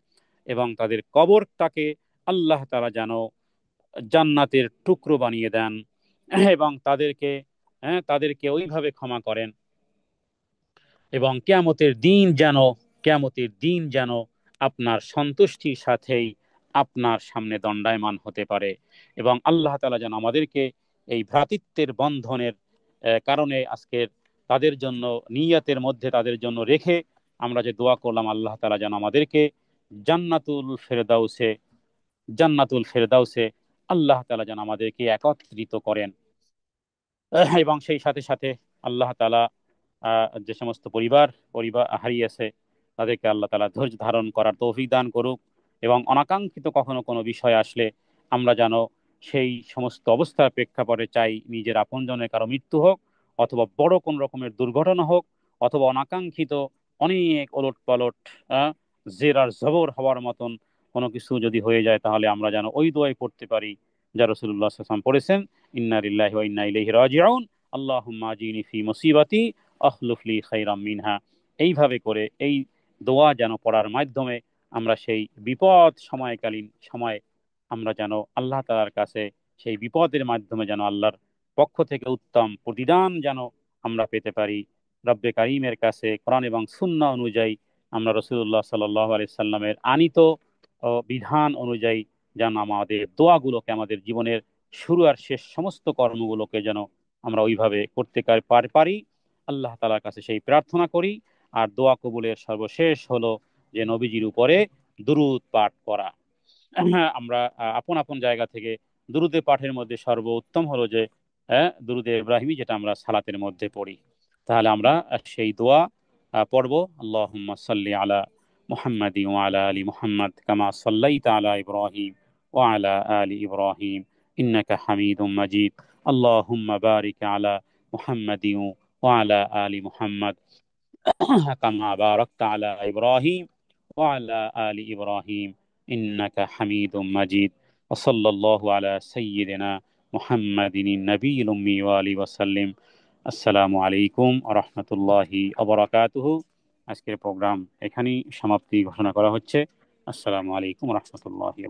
এবং তাদের কবরটাকে আল্লাহ তাআলা যেন জান্নাতের টুকরো বানিয়ে দেন, এবং তাদেরকে ওইভাবে ক্ষমা করেন, এবং কিয়ামতের দিন যেন আপনার সন্তুষ্টির সাথেই আপনার সামনে দণ্ডায়মান হতে পারে। এবং আল্লাহ তাআলা যেন আমাদেরকে এই ভ্রাতৃত্বের বন্ধনের কারণে আজকের তাদের জন্য নিয়তের মধ্যে তাদের জন্য রেখে আমরা যে দোয়া করলাম, আল্লাহ তাআলা যেন আমাদেরকে জান্নাতুল ফেরদাউসে জান্নাতুল ফেরদাউসে আল্লাহ তাআলা যেন আমাদেরকে একত্রিত করেন। এবং সেই সাথে সাথে আল্লাহ তাআলা যে সমস্ত পরিবার পরিবার হারিয়েছে তাদেরকে আল্লাহ তাআলা ধৈর্য ধারণ করার তৌফিক দান করুক, এবং অনাকাঙ্ক্ষিত কখনো কোনো বিষয় আসলে আমরা যেন সেই সমস্ত অবস্থার প্রেক্ষাপটে চাই নিজের আপনজনের কারো মৃত্যু হোক, অথবা বড় কোন রকমের দুর্ঘটনা হোক, অথবা অনাকাঙ্ক্ষিত অনেক ওলট পালট জের আর জবর হওয়ার মতন কোনো কিছু যদি হয়ে যায়, তাহলে আমরা যেন ওই দোয়াই পড়তে পারি যা রাসূলুল্লাহ সাল্লাল্লাহু আলাইহি ওয়াসাল্লাম পড়েছেন, ইন্না লিল্লাহি ওয়া ইন্না ইলাইহি রাজিউন, আল্লাহুম্মা আজিনি ফি মুসিবাতি আখলুফ লি খাইরাম মিনহা। এইভাবে করে এই দোয়া যেন পড়ার মাধ্যমে আমরা সেই বিপদ সময়কালীন সময় আমরা যেন আল্লাহ তাআলার কাছে সেই বিপদের মাধ্যমে যেন আল্লাহর পক্ষ থেকে উত্তম প্রতিদান যেন আমরা পেতে পারি। রব্বে কারিমের কাছে কোরআন এবং সুন্নাহ অনুযায়ী আমরা রাসূলুল্লাহ সাল্লাল্লাহু আলাইহি সাল্লামের আনিত বিধান অনুযায়ী যেন আমাদের দোয়াগুলোকে, আমাদের জীবনের শুরু আর শেষ সমস্ত কর্মগুলোকে যেন আমরা ওইভাবে করতে পারি। আল্লাহ তাআলার কাছে সেই প্রার্থনা করি। আর দোয়া কবুলের সর্বশেষ হলো যে নবীজির উপরে দুরূদ পাঠ করা। আমরা আপন আপন জায়গা থেকে দুরূদে পাঠের মধ্যে সর্বোত্তম হলো যে দুরূদে ইব্রাহিমী, যেটা আমরা সালাতের মধ্যে পড়ি। তাহলে আমরা সেই দোয়া পড়ব। আল্লাহুম্মা সাল্লি আলা মুহাম্মাদি ওয়া আলা আলি মুহাম্মাদ কামা সাল্লাইতা আলা ইব্রাহিম ওয়া আলা আলি ইব্রাহিম ইন্নাকা হামিদুম মাজিদ। আল্লাহুম্মা বারিক আলা মুহাম্মাদি ওয়া আলা আলি মুহাম্মাদ কামা বারাকতা আলা ইব্রাহিম ওয়া আলা আলি ইব্রাহিম ইন্নাকা হামিদুম মাজিদ। وصلى الله على سيدنا محمد النبي الأمي وآله وسلم। আসসালামু আলাইকুম ওয়া রাহমাতুল্লাহি ওয়া বারাকাতুহু। আজকের প্রোগ্রাম এখানেই সমাপ্তি ঘোষণা করা হচ্ছে। আসসালামু আলাইকুম ওয়া রাহমাতুল্লাহি